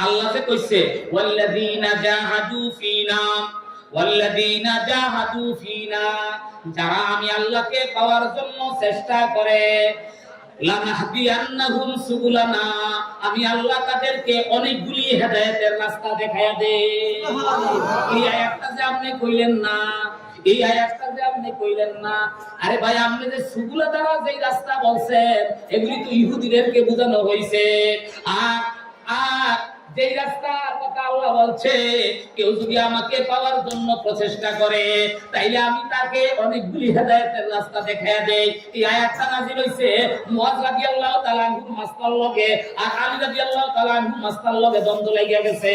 আল্লাহ যে কইছে ওয়াল্লাযীনা জাহাদু ফিনা ওয়াল্লাযীনা জাহাদু ফিনা, যারা আমি আল্লাহকে পাওয়ার জন্য চেষ্টা করে, লানাহদিয়ান্নাহুম সুবুলানা, আমি আল্লাহ তাদেরকে অনেকগুলি হেদায়েতের রাস্তা দেখায়া দেই। এই আয়াতটা যে আপনি কইলেন না, এই আয়াতটা যে আপনি কইলেন না, আরে ভাই আপনি যে সুবুলা দ্বারা যেই রাস্তা বলছেন এগুলি তো ইহুদিদেরকে বোঝানো হইছে। আর যেই রাস্তার কথা আল্লাহ বলছে, কেউ যদি আমাকে পাওয়ার জন্য প্রচেষ্টা করে তাইলে আমি তাকে অনেকগুলি হেদায়েতের রাস্তা দেখায়া দেই। এই আয়াতটা নাযিল হইছে মুআয রাদিয়াল্লাহু তাআলা আনহু মাসতার লগে, আর আলী রাদিয়াল্লাহু তাআলা আনহু মাসতার লগে দ্বন্দ্ব লাগিয়া গেছে।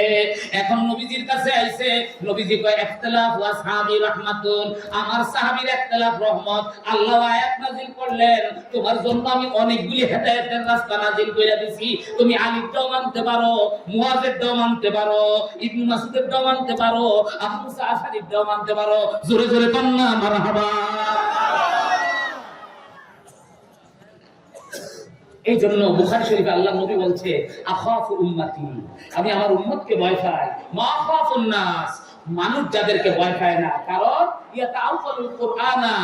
এখন নবীজির কাছে আইছে, নবীজি কয় ইখতিলাফ ওয়া সাহাবী রাহমাতুন, আমার সাহাবীর ইখতিলাফ রহমত। আল্লাহ আয়াত নাযিল করলেন, তোমার জন্য আমি অনেকগুলি হেদায়েতের রাস্তা নাযিল কইরা দিছি, তুমি আলীর দাও মানতে পারো, মুআযের দাও মানতে পারো, ইবনে মাসউদের দাও মানতে পারো, আবু মুসা আশআরীর দাও মানতে পারো। জোরে জোরে কন্না মারহাবা। এই জন্য বুখারী শরীফে আল্লাহ নবী বলছে আখাফু উম্মতি, আমি আমার উম্মতকে ভয় পাই। মা খাফুন নাস, মানুষ যাদেরকে ভয় পায় না, কারণ ইয়াতাআউয়ালুল কুরআনা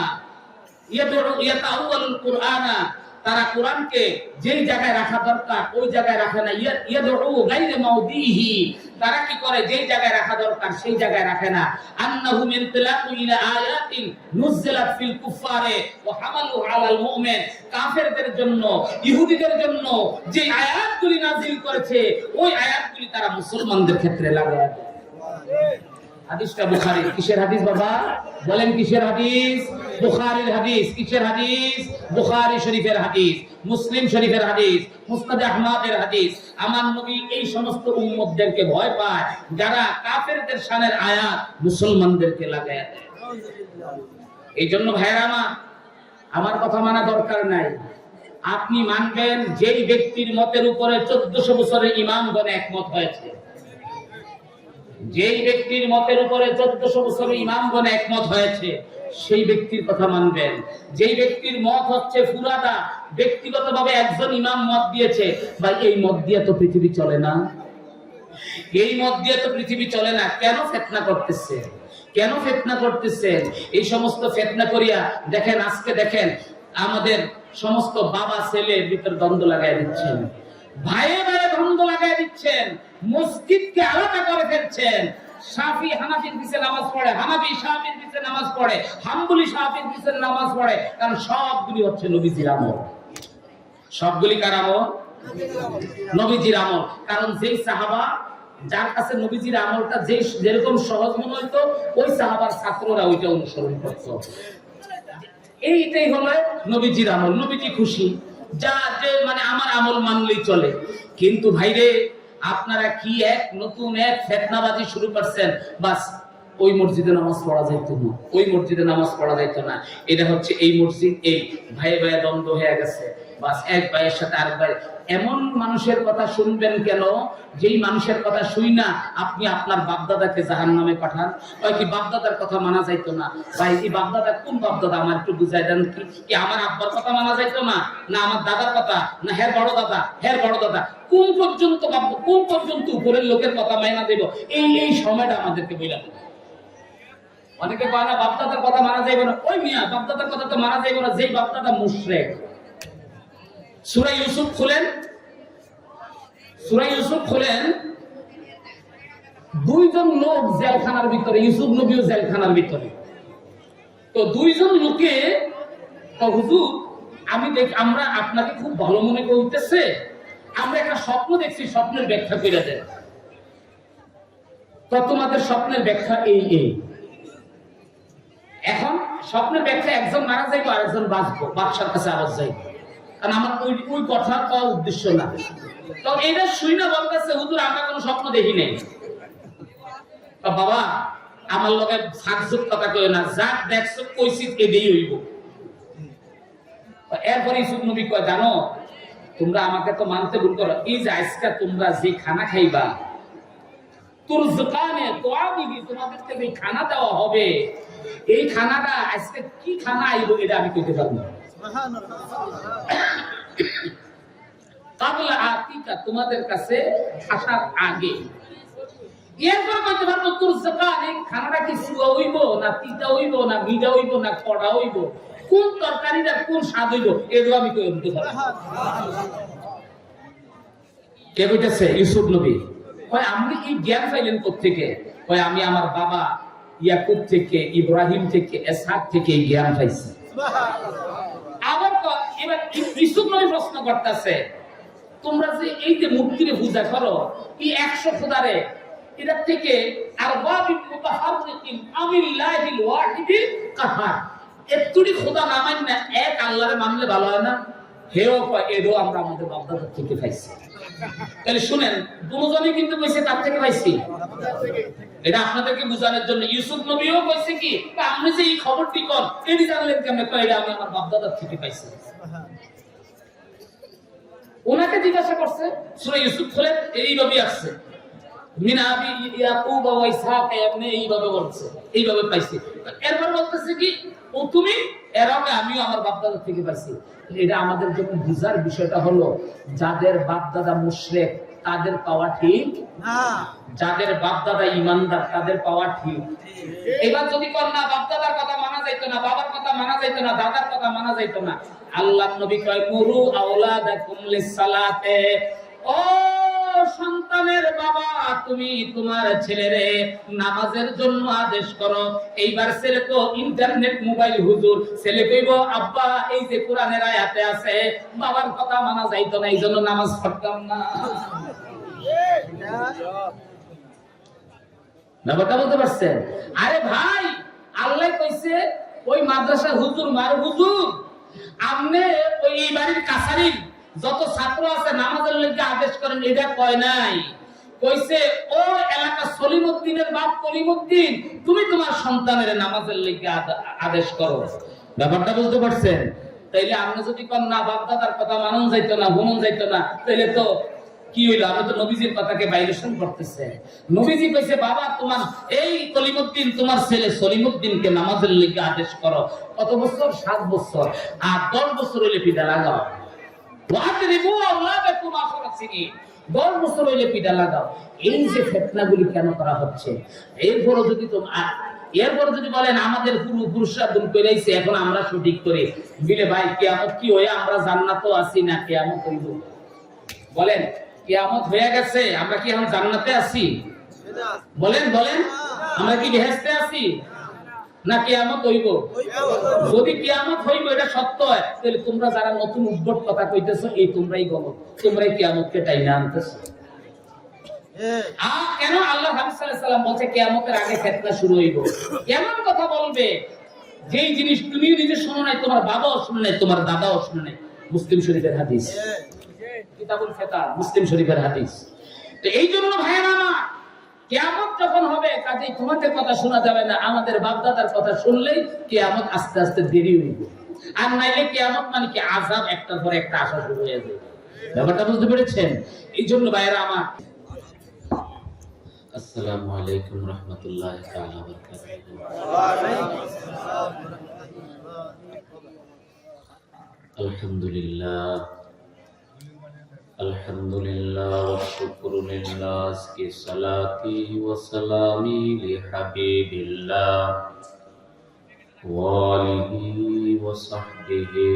ইয়াতাআউয়ালুল কুরআনা, তারা কোরআনকে যেই জায়গায় রাখা দরকার ওই জায়গায় রাখে না। ইয়াদউ গায়রা মাউদিহি, তারা কি করে যেই জায়গায় রাখা দরকার সেই জায়গায় রাখে না। আন্নাহু ইনতিলাকু ইলা আয়াতিন নুজিলাত ফিল কুফারে ওয়া হামালু আলাল মুমিন, কাফেরদের জন্য, ইহুদিদের জন্য যে আয়াতগুলি নাযিল করেছে ওই আয়াতগুলি তারা মুসলমানদের ক্ষেত্রে লাগায় দেয়। হাদিসটা বুখারী। কিসের হাদিস বাবা? বলেন কিসের হাদিস? বুখারীর হাদিস। কিসের হাদিস? বুখারী শরীফের হাদিস, মুসলিম শরীফের হাদিস, মুসনাদ আহমদের হাদিস। আমার নবী এই সমস্ত উম্মতদেরকে ভয় পায় যারা কাফেরদের শানের আয়াত মুসলমানদেরকে লাগায় দেয়। এই জন্য ভাইরা আমার কথা মানা দরকার নাই, আপনি মানবেন যেই ব্যক্তির মতের উপরে 1400 বছরের ইমামগণ একমত হয়েছে, যেই ব্যক্তির মতের উপরে 1400 বছরের ইমামগণ একমত হয়েছে সেই ব্যক্তির কথা মানবেন। যেই ব্যক্তির মত হচ্ছে ফুরাদা, ব্যক্তিগতভাবে একজন ইমাম মত দিয়েছে, ভাই এই মত দিয়ে তো পৃথিবী চলে না, এই মত দিয়ে তো পৃথিবী চলে না। কেন ফিতনা করতেছে? কেন ফিতনা করতেছেন? এই সমস্ত ফিতনা করিয়া দেখেন, আজকে দেখেন আমাদের সমস্ত বাবা ছেলের ভিতর দ্বন্দ্ব লাগাই দিচ্ছেন, ভাইয়ে ভাইয়ে দ্বন্দ্ব লাগাই দিচ্ছেন, মসজিদকে আলাদা করে ফেলছেন। শাফি হানাফির পিছে নামাজ পড়ে, হানাফি শাফির পিছে নামাজ পড়ে, হাম্বলি শাফির পিছে নামাজ পড়ে, কারণ সবগুলি হচ্ছে নবীজির আমল। সবগুলি কার আমল? নবীজির আমল। কারণ যেই সাহাবা, যার কাছে নবীজির আমলটা যেরকম সহজ মনে হইতো, ওই সাহাবার ছাত্ররা ওইটা অনুসরণ করত। এইটাই হলো নবীজির আমল। নবীজি খুশি, যা যে মানে আমার আমল মানলেই চলে। কিন্তু ভাইরে, আপনারা কি এক নতুন এক ফিতনাবাজি শুরু করছেন, বাস ওই মসজিদে নামাজ পড়া যাইত না, ওই মসজিদে নামাজ পড়া যাইত না, এটা হচ্ছে এই মসজিদ, এই ভাই ভাই দ্বন্দ্ব হয়ে গেছে, বাস এক ভাইয়ের সাথে আরেক ভাই। এমন মানুষের কথা শুনবেন কেন যেই মানুষের কথা শুই না আপনি আপনার বাপদাদাকে জাহান্নামে পাঠান? ওই কি বাপদাদার কথা মানা যাইতো না? ভাই এই বাপদাদা কোন বাপদাদা আমার একটু বুঝাই দেন কি আমার আব্বার কথা মানা যাইতো না, না আমার দাদার কথা, না হের বড় দাদা, হের বড় দাদা, কোন পর্যন্ত কোন পর্যন্ত উপরের লোকের কথা মাইনা দেব? এই সময়টা আমাদেরকে বইলাম। অনেকে কয় না বাপদাদার কথা মানা যাইবে না। ওই মিয়া, বাপদাদার কথা তো মানা যাইবে না যেই বাপদাদা মুশরিক। সূরা ইউসুফ খুলেন, সূরা ইউসুফ খুলেন, দুইজন লোক জেলখানার ভিতরে, ইউসুফ নবীও জেলখানার ভিতরে। তো দুইজন লোকে হুজুর আমরা আপনাকে খুব ভালো মনে করতেছে, আমরা একটা স্বপ্ন দেখছি, স্বপ্নের ব্যাখ্যা করে দেন। তো তোমাদের স্বপ্নের ব্যাখ্যা এই এই। এখন স্বপ্নের ব্যাখ্যা একজন মারা যাইবো আর একজন বাঁচবো, বাদশার কাছে আওয়াজ যাইবো, কারণ আমার ওই কথা পাওয়ার উদ্দেশ্য না। তো এটা শুই না বলতেছে হুজুর আমরা কোনো স্বপ্ন দেখি নাই। বাবা আমার লগে সাকসুক কথা কই না, যাক দেখছো কইছি এটাই হইব। এরপরে ইউসুফ নবী কয়, জানো তোমরা আমাকে তো মানতে ভুল করো, এই যে আজকে তোমরা যে খানা খাইবা, তোর দোকানে তোয়াবিবি তোমাদেরকে যে খানা দেওয়া হবে, এই খানাটা আজকে কি খানা আইব এটা আমি কইতে পারবো না। কাবলা আতিকা, তোমাদের কাছে আসার আগে। এরপর কইতে পারবো তোর জাকাত এই খানাটা কি সুয়া হইব না তিতা হইব না মিঠা হইব না কড়া হইব, কোন তরকারিটা কোন স্বাদ হইব, এটাও আমি কই বলতে পারবো। কে কইতেছে? ইউসুফ নবী। কয় আপনি এই জ্ঞান পাইলেন কোত্থেকে? কয় আমি আমার বাবা ইয়াকুব থেকে, ইব্রাহিম থেকে, ইসহাক থেকে এই জ্ঞান পাইছি। আবার এবার ইউসুফ নবী প্রশ্ন করতেছে, তোমরা যে এই যে মূর্তিরে পূজা করো, এই 100 খোদারে এটা থেকে আর ওয়াবিন মুতাহাররিকিন আমিল্লাহিল ওয়াহিদিল কাহার, এতটি খোদা না মানে এক আল্লাহরে মানলে ভালো হয় না? হেও কয় এডো আমরা আমাদের বাপদাদা থেকে পাইছি। তাহলে শুনেন, দুজনেই কিন্তু কইছে তার থেকে পাইছি। এটা আপনাদেরকে বোঝানোর জন্য ইউসুফ নবীও কইছে কি, আপনি যে এই খবরটি কোন এটি জানলেন কেমনে? কয় এটা আমি আমার বাপদাদা থেকে পাইছি। ওনাকে জিজ্ঞাসা করছে, সূরা ইউসুফ খুলে এইভাবে আসছে, মিন আবি ইয়াকুব ওয়া ইসহাক, এমনি এইভাবে বলছে, এইভাবে পাইছি। এরপর বলতেছে কি, ও তুমি এরাও আমিও আমার বাপদাদা থেকে পাইছি। এটা আমাদের জন্য বুঝার বিষয়টা হলো, যাদের বাপদাদা মুশরিক তাদের পাওয়া ঠিক না, যাদের বাপদাদা ঈমানদার তাদের পাওয়া ঠিক। এবার যদি কোন না বাপদাদার কথা মানা যাইতো না, বাবার কথা মানা যাইতো না, দাদার কথা মানা যাইতো না, আল্লাহর নবী কয় মুরু আওলাদাকুম লিসসালাতে, ও সন্তানের বাবা তুমি তোমার ছেলেরে নামাজের জন্য আদেশ করো। এইবার ছেলে তো ইন্টারনেট মোবাইল হুজুর, ছেলে কইব আব্বা এই যে কোরআনের আয়াতে আছে বাবার কথা মানা যাইতো না এইজন্য নামাজ পড়তাম না। ব্যাপারটা বলতে পারছেন? আরে ভাই, আল্লাহ কইছে ওই মাদ্রাসা হুজুর মার হুজুর আপনি ওই এই বাড়ির কাছারির যত ছাত্র আছে নামাজের লাগি আদেশ করেন, এটা কয় নাই। কইছে ও এলাকা সলিমউদ্দিনের বাপ কলিমউদ্দিন তুমি তোমার সন্তানের নামাজের লাগি আদেশ করো। ব্যাপারটা বুঝতে পারছেন? তাইলে আপনি যদি কোন না বাপ দাদার কথা মানন যাইতো না, হুমন যাইতো না, তাইলে তো কি হইলো? আমি তো নবীজির কথাকে ভাইলেশন করতেছে। নবীজি কইছে বাবা তোমার এই কলিমউদ্দিন তোমার ছেলে সলিমউদ্দিনকে নামাজের লাগি আদেশ করো। কত বছর? 7 বছর। আর 10 বছর হইলে পিঠা লাগাও। 10 বছর হইলে পিঠা লাগাও। এই যে ফিতনাগুলি কেন করা হচ্ছে? এরপরও যদি বলেন আমাদের পূর্বপুরুষরা ভুল করেছে, এখন আমরা সঠিক করি দিলে, ভাই কিয়ামত কি হয়ে আমরা জান্নাতেও আছি না কিয়ামত হইব? বলেন, কিয়ামত হয়ে গেছে, আমরা কি এখন জান্নাতে আছি? বলেন বলেন, আমরা কি বেহেশতে আছি না কিয়ামত হইব? যদি কিয়ামত হইব এটা সত্য হয়, তাহলে তোমরা যারা নতুন উদ্ভট কথা কইতেছো এই তোমরাই গলত, তোমরাই কিয়ামতকে টাইনা আনতেছো। কেন আল্লাহ হাবিব সাল্লাল্লাহু আলাইহি সাল্লাম বলছে কিয়ামতের আগে ফিতনা শুরু হইব? কেমন কথা বলবে যেই জিনিস তুমি নিজে শোনো নাই, তোমার বাবাও শুনে নাই, তোমার দাদাও শুনে নাই। মুসলিম শরীফের হাদিস, কিতাবুল ফিতান, মুসলিম শরীফের হাদিস। তো এই জন্য ভাইয়েরা আমার, কিয়ামত যখন হবে কাজেই তোমাদের কথা শোনা যাবে না, আমাদের বাপদাদার কথা শুনলেই কিয়ামত আস্তে আস্তে দেরি হইবে। আর নাইলে কিয়ামত মানে কি আযাব একটার পর একটা আসা শুরু হয়ে যাবে। ব্যাপারটা বুঝতে পেরেছেন? এই জন্য ভাইয়েরা আমার, আসসালামু আলাইকুম রাহমাতুল্লাহি তাআলা ওয়া বারাকাতুহু। ওয়া আলাইকুম আসসালাম। আলহামদুলিল্লাহ আলহামদুলিল্লাহ ওয়া শুকরুলিল্লাহ, কি সালাতি ওয়া সালামি লি হাবিবিল্লাহ ওয়া আলিহি ওয়া সাহবিহি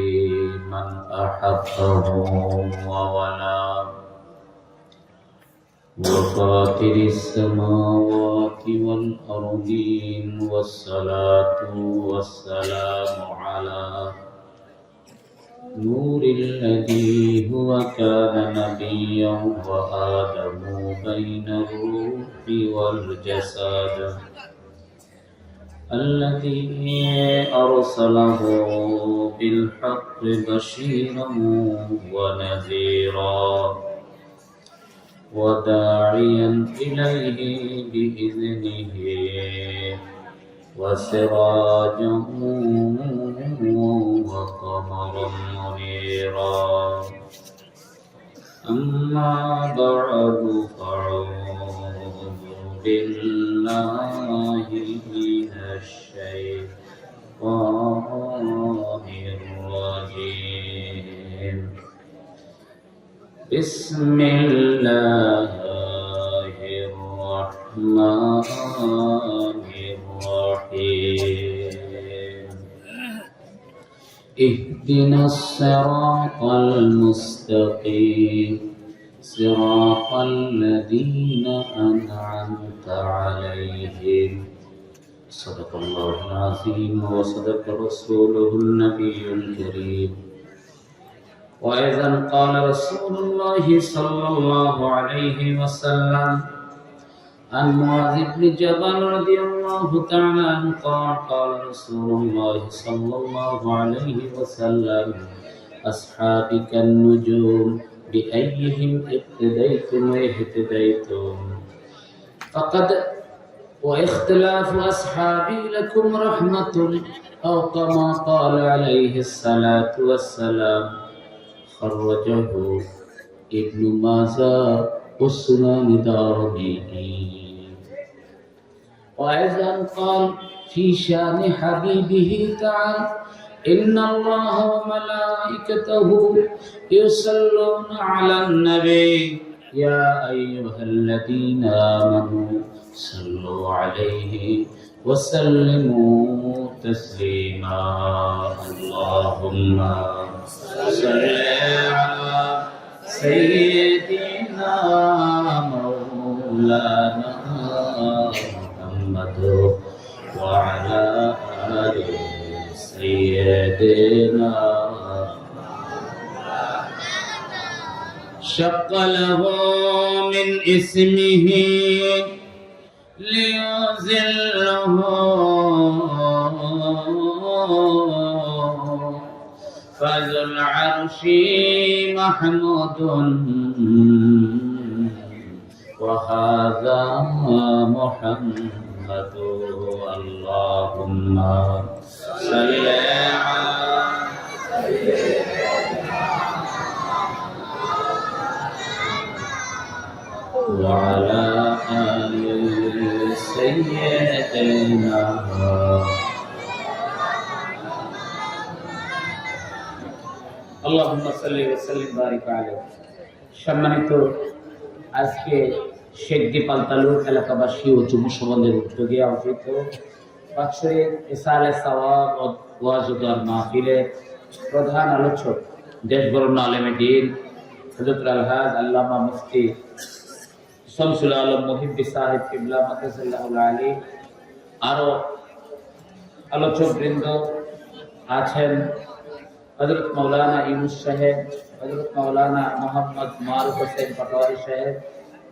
মান আহাব্বাহু ওয়া ওয়ালা ওয়া ফাতিরিস সামাওয়াতি ওয়াল আরদিন ওয়াস সালাতু ওয়াস সালামু আলা نور الذي هو كان نبيا وآدم بين الروح والجسد الذي أرسله بالحق بشيرا ونذيرا وداعيا إليه بإذنه وسراجا وقمرا منيرا. أما بعد فأعوذ بالله من الشيطان الرجيم. بسم الله الرحمن الرحيم اهدنا الصراط المستقيم صراط الذين أنعمت عليهم صدق الله العظيم وصدق رسوله النبي الكريم وأيضا قال رسول الله صلى الله عليه وسلم عن معاذ بن جبل رضي الله تعالى عنه قال رسول الله صلى الله عليه وسلم أصحابي كالنجوم بأيهم اقتديتم واهتديتم فقد واختلاف أصحابي لكم رحمة أو كما قال عليه الصلاة والسلام خرجه ابن ماجه والسنن دارمي وأيضا قال في شأن حبيبه تعالى إن الله وملائكته يصلون على النبي يا أيها الذين آمنوا صلوا عليه وسلموا تسليما اللهم صل على سيدنا مولانا محمد وعلى آله سيدنا شق له من اسمه ليذله فذو العرش محمود وهذا محمد اللهم صل على وعلى آل سيدنا اللهم صل وسلم بارك عليه সম্মানিত আজকে শেখদি পালতালুর এলাকাবাসী ও যুব সমাজের উদ্যোগে আয়োজিত বাৎসরিক ইসালে সওয়াব ও ওয়াজ ও দোয়ার মাহফিলে প্রধান আলোচক দেশবরণ্য আলেমে দ্বীন হযরত আলহাজ আল্লামা মুফতি শামসুল আলম মুহিব্বি সাহেব কিবলা মাদ্রাসাল্লাহুল আলী আরো আলোচক বৃন্দ আছেন হযরত মাওলানা ইউনুস সাহেব, হযরত মাওলানা মোহাম্মদ মারুফ হোসেন পাটোয়ারি সাহেব,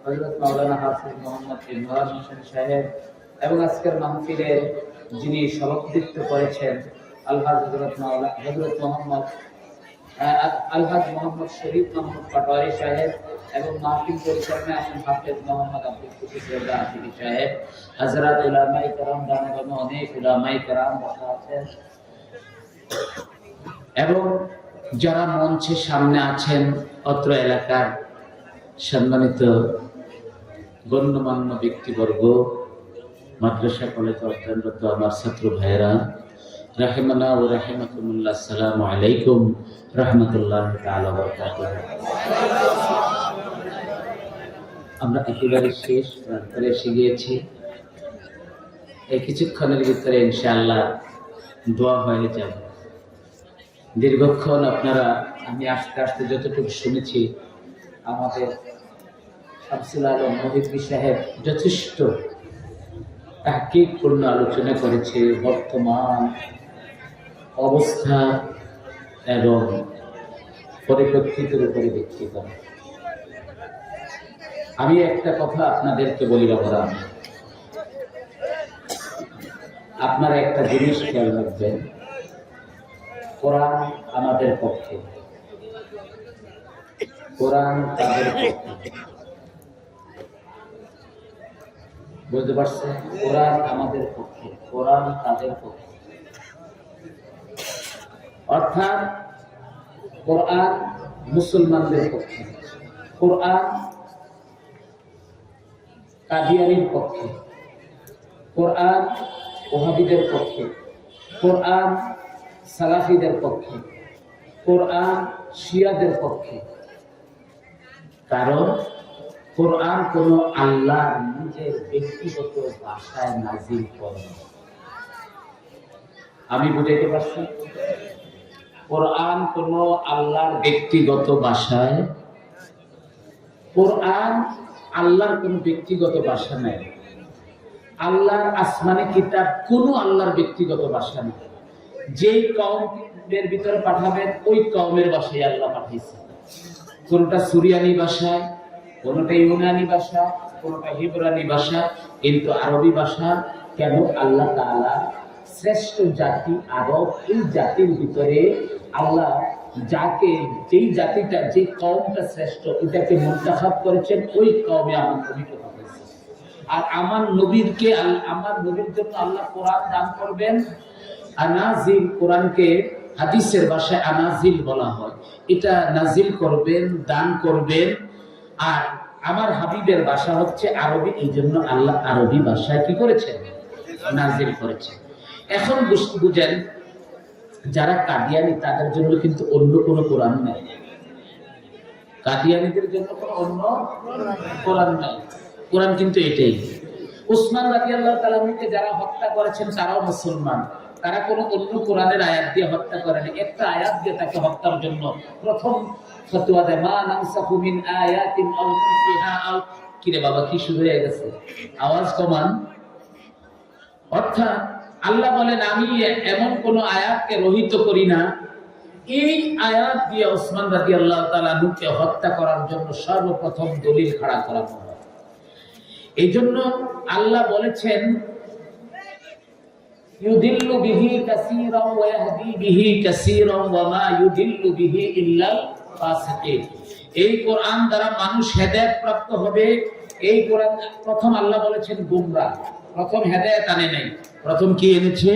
হযরত মাওলানা হাফিজ মোহাম্মদ ইমরান হোসেন সাহেব এবং আজকের মাহফিলের যিনি সভাপতিত্ব করেছেন আলহাজ মোহাম্মদ শরীফ মাহমুদ পাটোয়ারি সাহেব এবং মাহফিল পরিচালনায় আছেন হাফেজ মোহাম্মদ আব্দুল কুদ্দুস রেজা আশিকি সাহেব, হযরত উলামায়ে কেরাম দানগণ অনেক উলামায়ে কেরাম বসা আছেন এবং যারা মঞ্চের সামনে আছেন অত্র এলাকার সম্মানিত গণ্যমান্য ব্যক্তিবর্গ, মাদ্রাসা কলেজ অধ্যয়নরত আমার ছাত্র ভাইয়েরা, রাহিমানা ও রাহিমাকুমুল্লাহ, আসসালামু আলাইকুম রাহমাতুল্লাহি তাআলা ওয়া বারাকাতুহু। আমরা একেবারে শেষ প্রান্তে এসে গিয়েছি। এই কিছুক্ষণের ভিতরে ইনশাআল্লাহ দোয়া হয়ে যাবে। দীর্ঘক্ষণ আপনারা আমি আস্তে আস্তে যতটুকু শুনেছি আমাদের শামসুল আলম মুহিব্বি সাহেব যথেষ্ট তাহকিকপূর্ণ আলোচনা করেছে বর্তমান অবস্থা এবং পরিপ্রেক্ষিতের উপরে ভিত্তি করে। আমি একটা কথা আপনাদেরকে বলি বাবা, আপনারা একটা জিনিস খেয়াল রাখবেন, কোরআন আমাদের পক্ষে, কোরআন তাদের পক্ষে। বুঝতে পারছেন? কোরআন আমাদের পক্ষে, কোরআন তাদের পক্ষে। অর্থাৎ কোরআন মুসলমানদের পক্ষে, কোরআন কাদিয়ানীর পক্ষে, কোরআন ওহাবীদের পক্ষে, কোরআন সালাফিদের পক্ষে, কোরআন শিয়াদের পক্ষে। কারণ কোরআন কোন আল্লাহ নিজের ব্যক্তিগত ভাষায় নাজিল করেন। আমি বুঝাইতে পারছি? কোরআন কোন আল্লাহর ব্যক্তিগত ভাষায়, কোরআন আল্লাহর কোন ব্যক্তিগত ভাষা নাই। আল্লাহর আসমানে কিতাব কোন আল্লাহর ব্যক্তিগত ভাষা নাই। যেই কওমের ভিতরে পাঠাবেন ওই কওমের ভাষায় আল্লাহ পাঠিয়েছেন। কোনটা সুরিয়ানি ভাষা, কোনটা ইউনানি ভাষা, কোনটা হিব্রানি ভাষা, কিন্তু আরবি ভাষা কেন? আল্লাহ তাআলা শ্রেষ্ঠ জাতি আরব, এই জাতির ভিতরে আল্লাহ যাকে, যেই জাতিটা, যে কওমটা শ্রেষ্ঠ, এটাকে মুনতাখাব করেছেন, ওই কওমে আমার নবীকে পাঠিয়েছেন। আর আমার নবীকে, আমার নবীর জন্য আল্লাহ কোরআন দান করবেন। আনাজিল, কোরআনকে হাদিসের ভাষায় আনাজিল বলা হয়। এটা নাজিল করবেন, দান করবেন। আর আমার হাবিবের ভাষা হচ্ছে আরবি, এই জন্য আল্লাহ আরবি ভাষায় কি করেছেন? নাজিল করেছেন। এখন বুঝেন, যারা কাদিয়ানি তাদের জন্য কিন্তু অন্য কোনো কোরআন নাই। কাদিয়ানীদের জন্য কোনো অন্য কোরআন নাই। কোরআন কিন্তু এটাই। উসমান রাদিয়াল্লাহু তাআলা কে যারা হত্যা করেছেন তারাও মুসলমান। তারা কোনো অন্য কোরআনের আয়াত দিয়ে হত্যা করেনি, একটা আয়াত দিয়ে তাকে হত্যার জন্য প্রথম ফতোয়া দেয়, মা নানসাখু মিন আয়াতিন আও নুনসিহা আও। কি রে বাবা, কি শুরু হয়ে গেছে? আওয়াজ কমান। অর্থাৎ আল্লাহ বলেন, আমি এমন কোন আয়াতকে রহিত করি না। এই আয়াত দিয়ে ওসমান রাদিয়াল্লাহু তাআলা কে হত্যা করার জন্য সর্বপ্রথম দলিল খাড়া করা হয়। এই জন্য আল্লাহ বলেছেন, ইউদিল্লু বিহি কাসীরান ওয়া ইয়াহদি বিহি কাসীরান ওয়া মা ইউদিল্লু বিহি ইল্লাল ফাসিকিন। এই কোরআন দ্বারা মানুষ হেদায়েত প্রাপ্ত হবে। এই কোরআন প্রথম আল্লাহ বলেছেন গোমরাহ, প্রথম হেদায়েত আনে নাই, প্রথম কি এনেছে?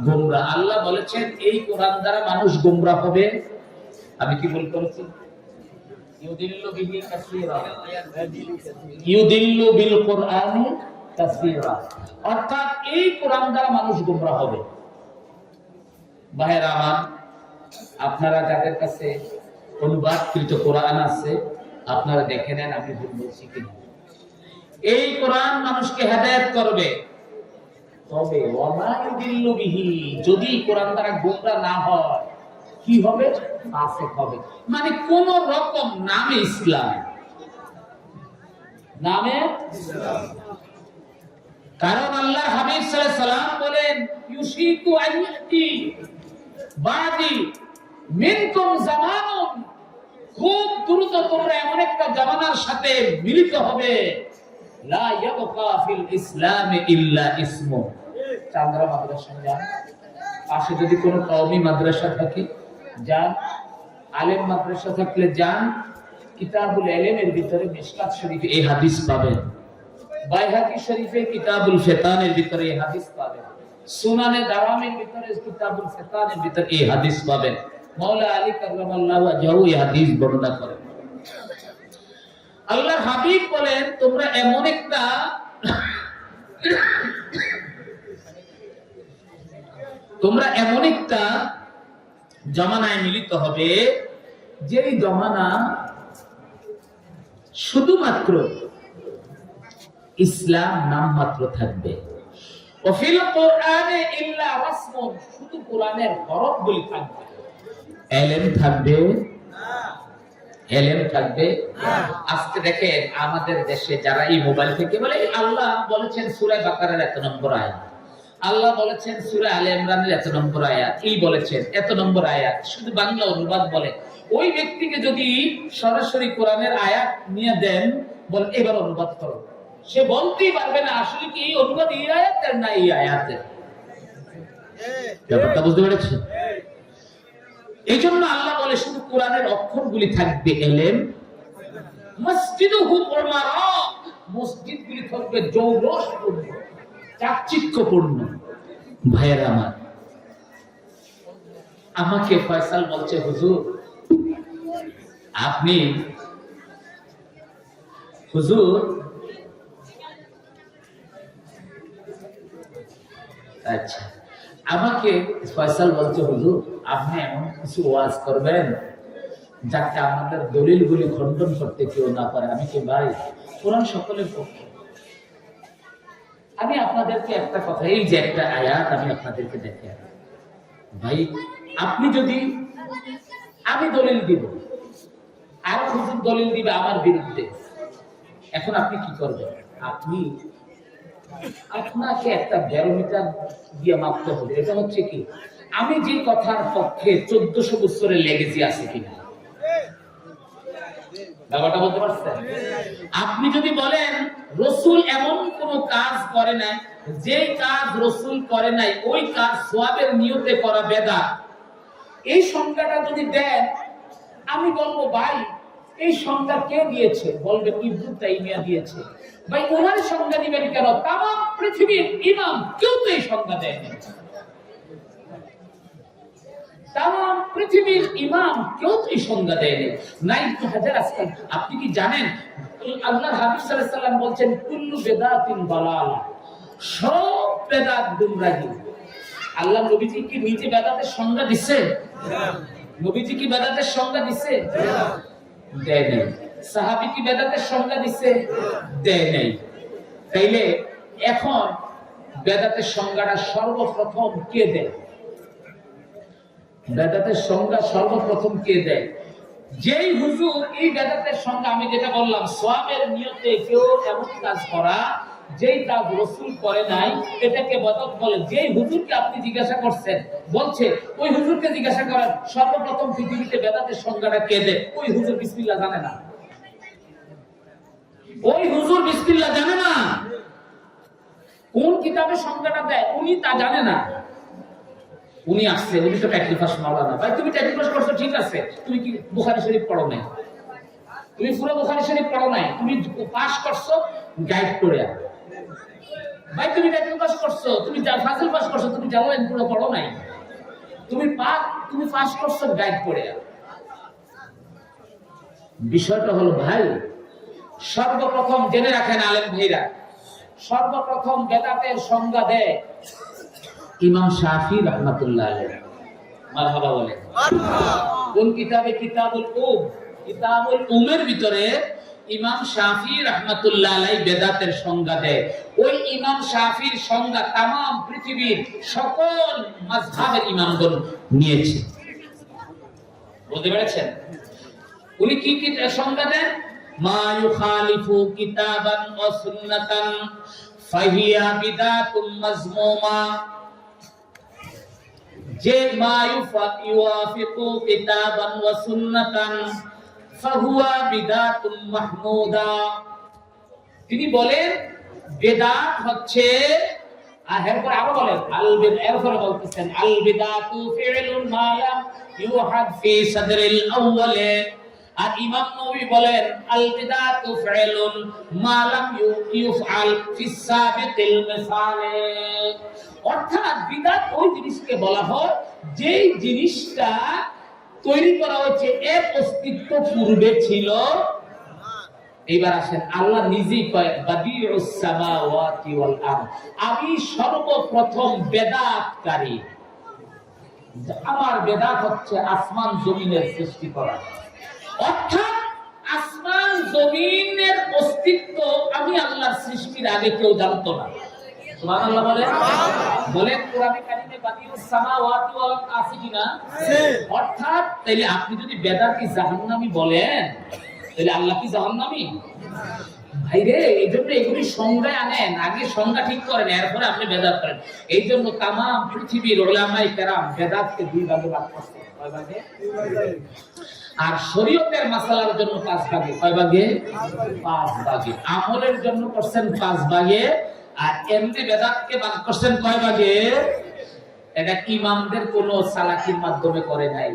গোমরাহ। আল্লাহ বলেছেন এই কোরআন দ্বারা মানুষ গোমরাহ হবে। আমি কি ভুল করেছি? ইউদিল্লু বিহি কাসীরান, ইউদিল্লু বিল কোরআনি কাসীরা। অর্থাৎ এই কোরআন দ্বারা মানুষ গোমরাহ হবে। ভাইরা আমার, আপনারা যাদের কাছে অনুবাদকৃত কোরআন আছে, আপনারা দেখে নেন আমি ভুল বলছি কিনা। এই কোরআন মানুষকে হেদায়েত করবে। তবে ওয়ামা ইউদিল্লু বিহি, যদি কোরআন দ্বারা গোমরাহ না হয়, কি হবে? ফাসিক হবে। মানে কোন রকম নামে ইসলাম, নামে ইসলাম। কারণ আল্লাহ হাবিব সাল্লাল্লাহু আলাইহি সাল্লাম বলেন, ইউশিকু আন ইয়াতি বাদি মিনকুম জামানুন, খুব দ্রুত তোমরা এমন একটা জামানার সাথে মিলিত হবে, লা ইয়াবকা ফিল ইসলাম ইল্লা ইসমু। চান্দ্রা মাদ্রাসা যান, পাশে যদি কোনো কওমি মাদ্রাসা থাকে যান, আলেম মাদ্রাসা থাকলে যান। কিতাবুল ইলমের ভিতরে মিশকাত শরীফে এই হাদিস পাবেন, বাইহাকি শরীফে কিতাবুল ফিতানের ভিতরে এই হাদিস পাবেন, সুনানে দারামির ভিতরে কিতাবুল ফিতানের ভিতরে এই হাদিস পাবেন। মাওলা আলী কাররামাল্লাহু ওয়াজহু এই হাদিস বর্ণনা করেন। আল্লাহর হাবিব বলেন, তোমরা এমন একটা জামানায় মিলিত হবে, যেই জামানা শুধুমাত্র ইসলাম নামমাত্র থাকবে। ওয়াফিল কোরআনে ইল্লা রাসমুন, শুধু কোরআনের হরফগুলি থাকবে, ইলম থাকবে না, ইলম থাকবে না। আজকে দেখেন আমাদের দেশে যারা এই মোবাইল থেকে বলে, আল্লাহ বলেছেন সূরা বাকারার এত নম্বর আয়াত, আল্লাহ বলেছেন সূরা আলে ইমরানের এত নম্বর আয়াত, এই বলেছেন এত নম্বর আয়াত, শুধু বাংলা অনুবাদ বলে। ওই ব্যক্তিকে যদি সরাসরি কোরআনের আয়াত নিয়ে দেন, বল এবার অনুবাদ করো, সে বলতেই পারবে না আসলে কি এই অনুবাদ এই আয়াতের না এই আয়াতের। ব্যাপারটা বুঝতে পেরেছেন? এই জন্য আল্লাহ বলে শুধু কোরআনের অক্ষরগুলি থাকবে, ইলম। মসজিদুহুম উমারা, মসজিদগুলি থাকবে জৌলসপূর্ণ, চাকচিক্যপূর্ণ। ভাইয়েরা আমার, আমাকে ফয়সাল বলছে, হুজুর আপনি, হুজুর আচ্ছা, আমাকে ফয়সাল বলছে, হুজুর আপনি এমন কিছু ওয়াজ করবেন যাতে আমাদের দলিলগুলি খণ্ডন করতে কেউ না পারে। আমি কি ভাই, কোরআন সকলের পক্ষে। আমি আপনাদেরকে একটা কথা, এই যে একটা আয়াত আমি আপনাদেরকে দেখে ভাই, আপনি যদি, আমি দলিল দিব আর হুজুর দলিল দিবে আমার বিরুদ্ধে, এখন আপনি কি করবেন? আপনি আপনাকে একটা ব্যারোমিটার দিয়ে মাপতে হবে। এটা হচ্ছে কি, আমি যে কথার পক্ষে 1400 বছরের লেগেছি আছে কিনা। ব্যাপারটা বলতে পারছেন? আপনি যদি বলেন রাসূল এমন কোন কাজ করে নাই, যে কাজ রাসূল করে নাই ওই কাজ সওয়াবের নিয়তে করা বেদাত, এই সংজ্ঞাটা যদি দেন, আমি বলবো ভাই এই সংজ্ঞা কে দিয়েছে? বলবেন ইবনে তাইমিয়া দিয়েছে। ভাই ওনার সংজ্ঞা দিবেন কেন? তাম পৃথিবীর ইমাম কেউ তো এই সংজ্ঞা দেয়নি। তাম পৃথিবীর ইমাম কেউ তো এই সংজ্ঞা দেয়নি। নাইবুল হাজার আসকাল, আপনি কি জানেন আল্লাহর হাবিব সাল্লাল্লাহু আলাইহি ওয়াসাল্লাম বলেন কুল্লু বিদআতিন দালালা, সব বেদাত গুমরাহি। আল্লাহ নবীজি কি নিজে বেদাতের সংজ্ঞা দিছে? নবীজি কি বেদাতের সংজ্ঞা দিছে? দেয় নাই। সাহাবী কি বেদাতের সংজ্ঞা দিছে? দেয় নাই। তাইলে এখন বেদাতের সংজ্ঞাটা সর্বপ্রথম কে দেয়? বেদাতের সংজ্ঞা সর্বপ্রথম কে দেয়? যেই হুজুর এই বেদাতের সংজ্ঞা, আমি যেটা বললাম সওয়াবের নিয়তে কেউ এমন কাজ করা যেই কাজ রাসূল করে নাই, এটাকে বেদাত বলে। যেই হুজুরকে আপনি জিজ্ঞাসা করছেন বলছে, ওই হুজুরকে জিজ্ঞাসা করেন সর্বপ্রথম পৃথিবীতে বেদাতের সংজ্ঞাটা কে দেয়? ওই হুজুর বিসমিল্লাহ জানে না। ওই হুজুর বিসমিল্লাহ জানে না। কোন কিতাবে সংজ্ঞাটা দেয় উনি তা জানে না। উনি আসছে, উনি তো ট্যাকলি পাস মাওলানা। ভাই তুমি ট্যাকলি পাস করছো ঠিক আছে, তুমি কি বুখারী শরীফ পড়ো নাই? তুমি পুরো বুখারী শরীফ পড়ো নাই, তুমি পাস করছো গাইড করে। ভাই তুমি ট্যাকলি পাস করছো, তুমি ফাজিল পাস করছো, তুমি জালালাইন পুরো পড়ো নাই, তুমি পাস করছো গাইড করে। বিষয়টা হলো ভাই, সর্বপ্রথম জেনে রাখেন আলেম ভাইরা, সর্বপ্রথম বেদাতের সংজ্ঞা দেয় ইমাম শাফি রাহমাতুল্লাহ আলাইহি। মারহাবা বলে। কোন কিতাবে? কিতাবুল উম। কিতাবুল উমের ভিতরে ইমাম শাফি রাহমাতুল্লাহ আলাইহি বেদাতের সংজ্ঞা দেয়। ওই ইমাম শাফির সংজ্ঞা तमाम পৃথিবীর সকল মাযহাবের ইমামগণ নিয়েছে। বুঝতে পেরেছেন? উনি কি কি সংজ্ঞা দেন? মা ইউখালিফু কিতাবান ওয়া সুন্নাতান ফাহিয়া বিদাতুম মাজমুমা। যে মা ইউওয়াফিকু কিতাবান ওয়া সুন্নাতান ফাহুয়া বিদাতুম মাহমুদা। তিনি বলেন বিদআত হচ্ছে, আর এরপর আরো বলেন আল বিদআত, এরপর বলতেছেন আল বিদআতু ফি'লুন মা লাম ইউহাদ ফি সাদরিল আউয়ালে। আর ইমাম নবী বলেন আল বিদআতু ফি'লুন মা লাম ইউফআল ফিস সাবিকিল মিসালে। অর্থাৎ বিদআত ওই জিনিসকে বলা হয় যেই জিনিসটা তৈরি করা হয়েছে এর অস্তিত্ব পূর্বে ছিল। এবার আসেন, আল্লাহ নিজেই কয় বাদিউস সামাওয়াতি ওয়াল আরদ, আমি সর্বপ্রথম বেদাতকারী। আমার বেদাত হচ্ছে আসমান জমিনের সৃষ্টি করা। অর্থাৎ আসমান জমিনের অস্তিত্ব আমি আল্লাহর সৃষ্টির আগে কেউ জানতো না। সুবহানাল্লাহ বলেন কোরআনে কারিমে বাদিউস সামাওয়াতি ওয়াল আরদ আছে কিনা? অর্থাৎ তাইলে আপনি যদি বেদাতি জাহান্নামী বলেন, তাহলে আল্লাহ কি জাহান্নামী? ভাইরে, এই জন্য এগুলি সংজ্ঞায় আনেন, আগে সংজ্ঞা ঠিক করেন, এরপরে আপনি বেদাত করেন। এই জন্য তামাম পৃথিবীর উলামায়ে কেরাম বেদাতকে দুই ভাগে ভাগ করছে। কয় ভাগে? আর শরীয়তের মাসালার জন্য 5 ভাগে। কয় ভাগে? 5 ভাগে। আমলের জন্য করছেন 5 ভাগে, আর এমনি বেদাতকে ভাগ করছেন কয় ভাগে? এটা ইমামদের কোনো সালাকির মাধ্যমে করে নাই,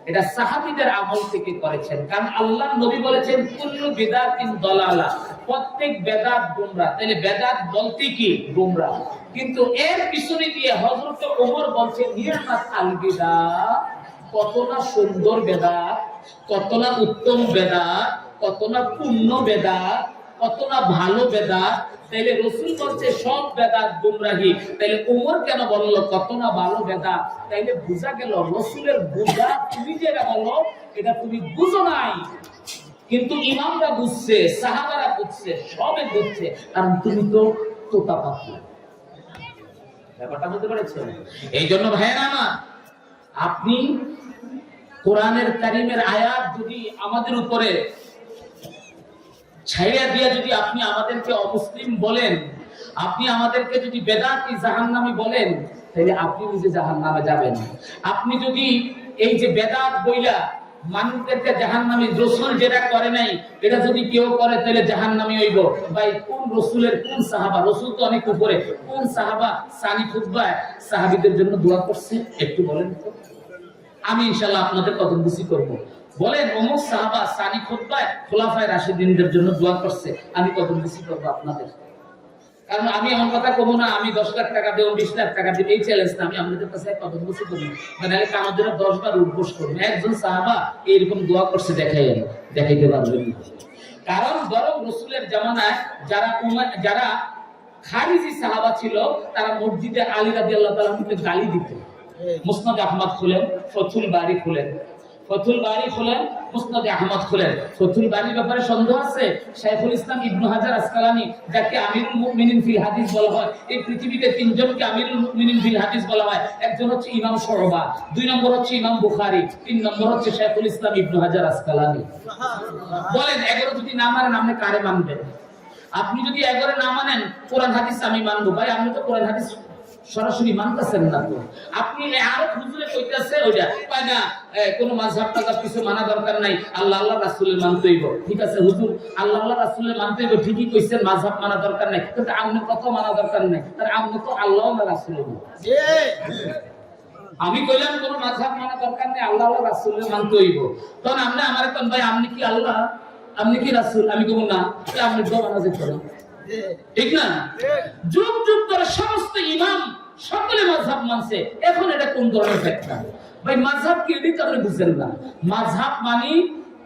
এটা সাহাবীদের আমল থেকে করেছেন। কারণ আল্লাহর নবী বলেছেন কুল্লু বিদআতিন দালালা, প্রত্যেক বেদাত গোমরাহ। তাহলে বেদাত বলতে কি? গোমরাহ। কিন্তু এর পিছনে দিয়ে হযরত ওমর বলছেন নিয়ামাত আল বিদআত, কত না সুন্দর বেদাত, কত না উত্তম বেদাত, কত না পূর্ণ বেদাত, কত না ভালো বেদাত, তাইলে রাসূল বলছে সব বেদাত গুমরাহি, তাইলে ওমর কেন বলল কত না ভালো বেদাত? তাইলে বুঝা গেল রাসূলের বুঝা তুমি যেটা বলো এটা তুমি বুঝো নাই, কিন্তু ইমামরা বুঝছে, সাহাবারা বুঝছে, সবে বুঝছে, কারণ তুমি তো তোতা পাখি। ব্যাপারটা বুঝতে পেরেছেন? এই জন্য ভাইয়েরা আমার, আপনি কোরআনের কারীমের আয়াত যদি আমাদের উপরে ছাইয়া দিয়া যদি আপনি আমাদেরকে অমুসলিম বলেন, আপনি আমাদেরকে যদি বেদাতি জাহান্নামী বলেন, তাহলে আপনি নিজে জাহান্নামে যাবেন। আপনি যদি এই যে বেদাত বইলা মানুষদেরকে জাহান্নামী, রাসূল যেটা করে নাই এটা যদি কেউ করে তাহলে জাহান্নামী হইব। ভাই কোন রাসূলের কোন সাহাবা, রাসূল তো অনেক উপরে, কোন সাহাবা সানি খুতবায় সাহাবীদের জন্য দোয়া করছে একটু বলেন তো? আমি ইনশাআল্লাহ আপনাদের কদম বুঝি করব। বলেন অমুক সাহাবা সানি খুতবায় খোলাফায়ে রাশিদিনদের জন্য দোয়া করছে, আমি কদম বুঝি করব আপনাদের। কারণ আমি এমন কথা কমু না আমি 10 লাখ টাকা দেব 20 লাখ টাকা দেব, এই চ্যালেঞ্জ না আমি আপনাদের কাছে কদম বুঝি করব, মানে কামাদের 10 বার উদ্বোস করব। একজন সাহাবা এরকম দোয়া করছে দেখাইতে পারবেন। কারণ বরং রাসূলের জামানায় যারা খারিজি সাহাবা ছিল তারা মসজিদে আলী রাদিয়াল্লাহু তাআলা আনহুকে গালি দিত। মুসনাদ আহমদ খুলেন, ফতুল বারী খুলেন, মুসনাদ আহমদ খুলেন। ফতুল বারীর ব্যাপারে সন্দেহ আছে, শাইখুল ইসলাম ইবনে হাজার আসকালানী যাকে আমিরুল মুমিনিন ফিল হাদিস বলা হয়, এই পৃথিবীতে তিনজনকে আমিরুল মুমিনিন ফিল হাদিস বলা হয়। একজন হচ্ছে ইমাম শুআবা, 2 নম্বর হচ্ছে ইমাম বুখারী, 3 নম্বর হচ্ছে শাইখুল ইসলাম ইবনে হাজার আসকালানী। বলেন 11 যদি না মানেন আপনি কারে মানবেন? আপনি যদি 11 না মানেন কোরআন হাদিস আমি মানবো। ভাই আপনি তো কোরআন হাদিস সরাসরি মানতেছেন না তো, আপনি আরো হুজুরে কইতাছে ওইটা কয় না কোন মাযহাব টাযহাব কিছু মানা দরকার নাই, আল্লাহ আল্লাহ রাসূলের মানতে হইব। ঠিক আছে হুজুর, আল্লাহ আল্লাহ রাসূলের মানতে হইব ঠিকই কইছেন, মাযহাব মানা দরকার নাই, কিন্তু আমনে কথা মানা দরকার নাই, তার আমনে তো আল্লাহ না রাসূলের না। আমি কইলাম কোন মাযহাব মানা দরকার নাই, আল্লাহ আল্লাহ রাসূলের মানতে হইব। তখন আপনি আমারে কোন ভাই আপনি কি আল্লাহ, আপনি কি রাসূল? আমি কইব না, আপনি দোয়া যে করেন, ঠিক না? যুগ যুগ ধরে সমস্ত ইমাম সকলে মাযহাব মানছে, এখন এটা কোন ধরনের ফেতনা? ভাই মাযহাব কি এটা আপনি বুঝেন না। মাযহাব মানে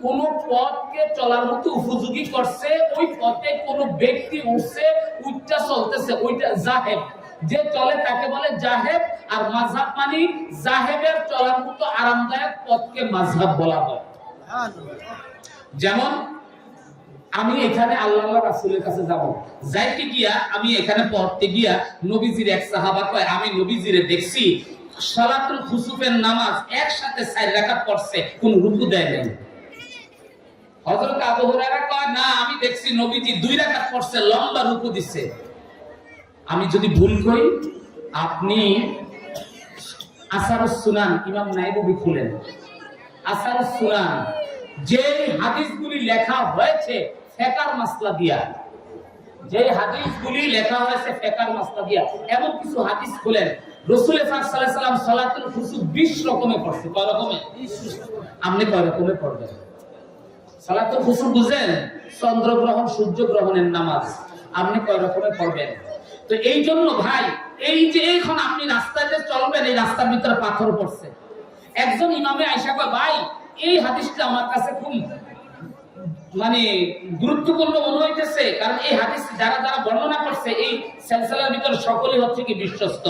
কোন পথকে চলার মতো উপযোগী করছে, ওই পথে কোন ব্যক্তি উঠছে উচ্চা চলতেছে, ওইটা জাহেব। যে চলে তাকে বলে জাহেব। আর মাযহাব মানে জাহেবের চলার মতো আরামদায়ক পথকে মাযহাব বলা হয়। যেমন আমি এখানে আল্লাহ রাসূলের কাছে যাব, যাইতে গিয়া আমি এখানে পড়তে গিয়া নবীজির এক সাহাবা কয় আমি নবীজিরে দেখছি সালাতুল খুসুফের নামাজ একসাথে 4 রাকাত পড়ছে, কোন রুকু দেয় নাই। হযরত আবু হুরায়রা কয় না আমি দেখছি নবীজি 2 রাকাত পড়ছে, লম্বা রুকু দিছে। আমি যদি ভুল করি আপনি আসারুস সুনান ইমাম নাইবুবি খুলেন, আসারুস সুনান যে হাদিসগুলি লেখা হয়েছে ফিকহ মাসলা দিয়া, যে হাদিসগুলি লেখা হয়েছে ফিকহ মাসলা দিয়া, এমন কিছু হাদিস খুলেন রাসূল পাক সাল্লাল্লাহু আলাইহি ওয়াসাল্লাম সালাতুল খুসুফ 20 রকমে পড়ছে। কয় রকমে? 20 রকম। আপনি কয় রকমে পড়বেন? সালাতুল খুসুফ বুঝেন? চন্দ্রগ্রহণ সূর্য গ্রহণের নামাজ। আপনি কয় রকমে পড়বেন? তো এই জন্য ভাই এই যে এখন আপনি রাস্তাতে চলবেন, এই রাস্তার ভিতরে পাথর পড়ছে, একজন ইমামে আয়েশা কয় ভাই এই হাদিসটা আমার কাছে খুব মানে গুরুত্বপূর্ণ মনে হইতেছে, কারণ এই হাদিস যারা যারা বর্ণনা করছে এই সিলসিলার ভিতরে সকলেই হচ্ছে কি বিশ্বস্ত।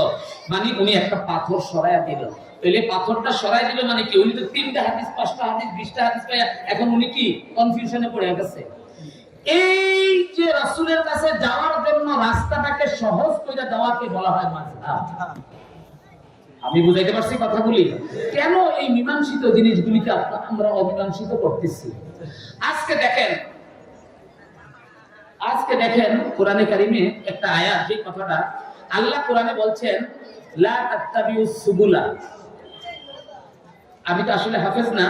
মানে উনি একটা পাথর সরায়া দিল, তাহলে পাথরটা সরাই দিল মানে কি? উনি তো 3টা হাদিস 5টা হাদিস 20টা হাদিস পাইয়া এখন উনি কি কনফিউশনে পড়ে গেছে। এই যে রাসূলের কাছে যাওয়ার জন্য রাস্তাটাকে সহজ করে দেওয়াকে বলা হয় মাযহাব। আমি বুঝাইতে পারছি কথাগুলি? কেন এই মীমাংসিত জিনিসগুলিকে আমরা অমীমাংসিত করতেছি? আজকে দেখেন কোরআনে কারিমে একটা আয়াত, যে কথাটা আল্লাহ কোরআনে বলছেন লা তাত্তাবিউস সুবুলা। আমি তো আসলে হাফেজ না,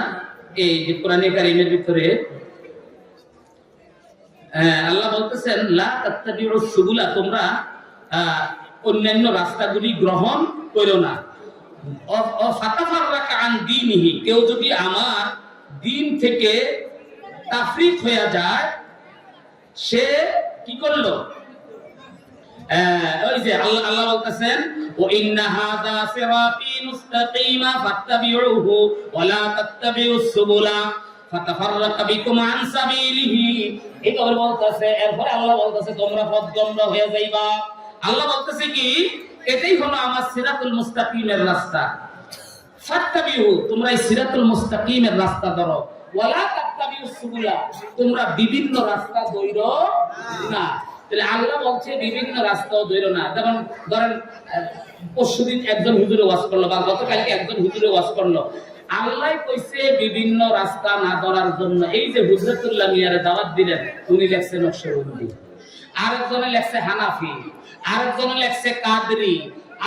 এই যে কোরআনে কারিমের ভিতরে আল্লাহ বলতেছেন লা তাত্তাবিউস সুবুলা, তোমরা অন্যান্য রাস্তাগুলি গ্রহণ করো না। কেউ যদি আমার দিন থেকে তাফরিক হয়ে যায়, সে কি করলো? ওই যে আল্লাহ বলতেছেন ওয়া ইন্না হাযা সিরাতি মুস্তাকিমা ফাত্তাবিউহু ওয়া লা তাত্তাবিউস সুবুলা ফাতাফাররাকা বিকুম আন সাবিলিহি। এই কথা বলতেছে, এরপরে আল্লাহ বলতেছে তোমরা পথভ্রষ্ট হয়ে যাইবা। আল্লাহ বলতেছে কি, এটাই হলো আমার সিরাতুল মুস্তাকিমের রাস্তা। ফাত্তাবিহু, তোমরা এই সিরাতুল মুস্তাকিমের রাস্তা ধরো। ওয়ালা তাত্তাবিউস সুবুলা, তোমরা বিভিন্ন রাস্তা ধইরো না। তাহলে আল্লাহ বলছে বিভিন্ন রাস্তাও ধইরো না। যেমন ধরেন পরশুদিন একজন হুজুরে ওয়াজ করলো বা গতকালকে একজন হুজুরে ওয়াজ করলো, আল্লাহ কইছে বিভিন্ন রাস্তা না ধরার জন্য। এই যে হুজরাতুল্লাহ মিয়ারে দাওয়াত দিলেন, উনি লেখছে নকশবন্দি, আরেকজনে লেখছে হানাফি, আরেকজনে লেখছে কাদরি,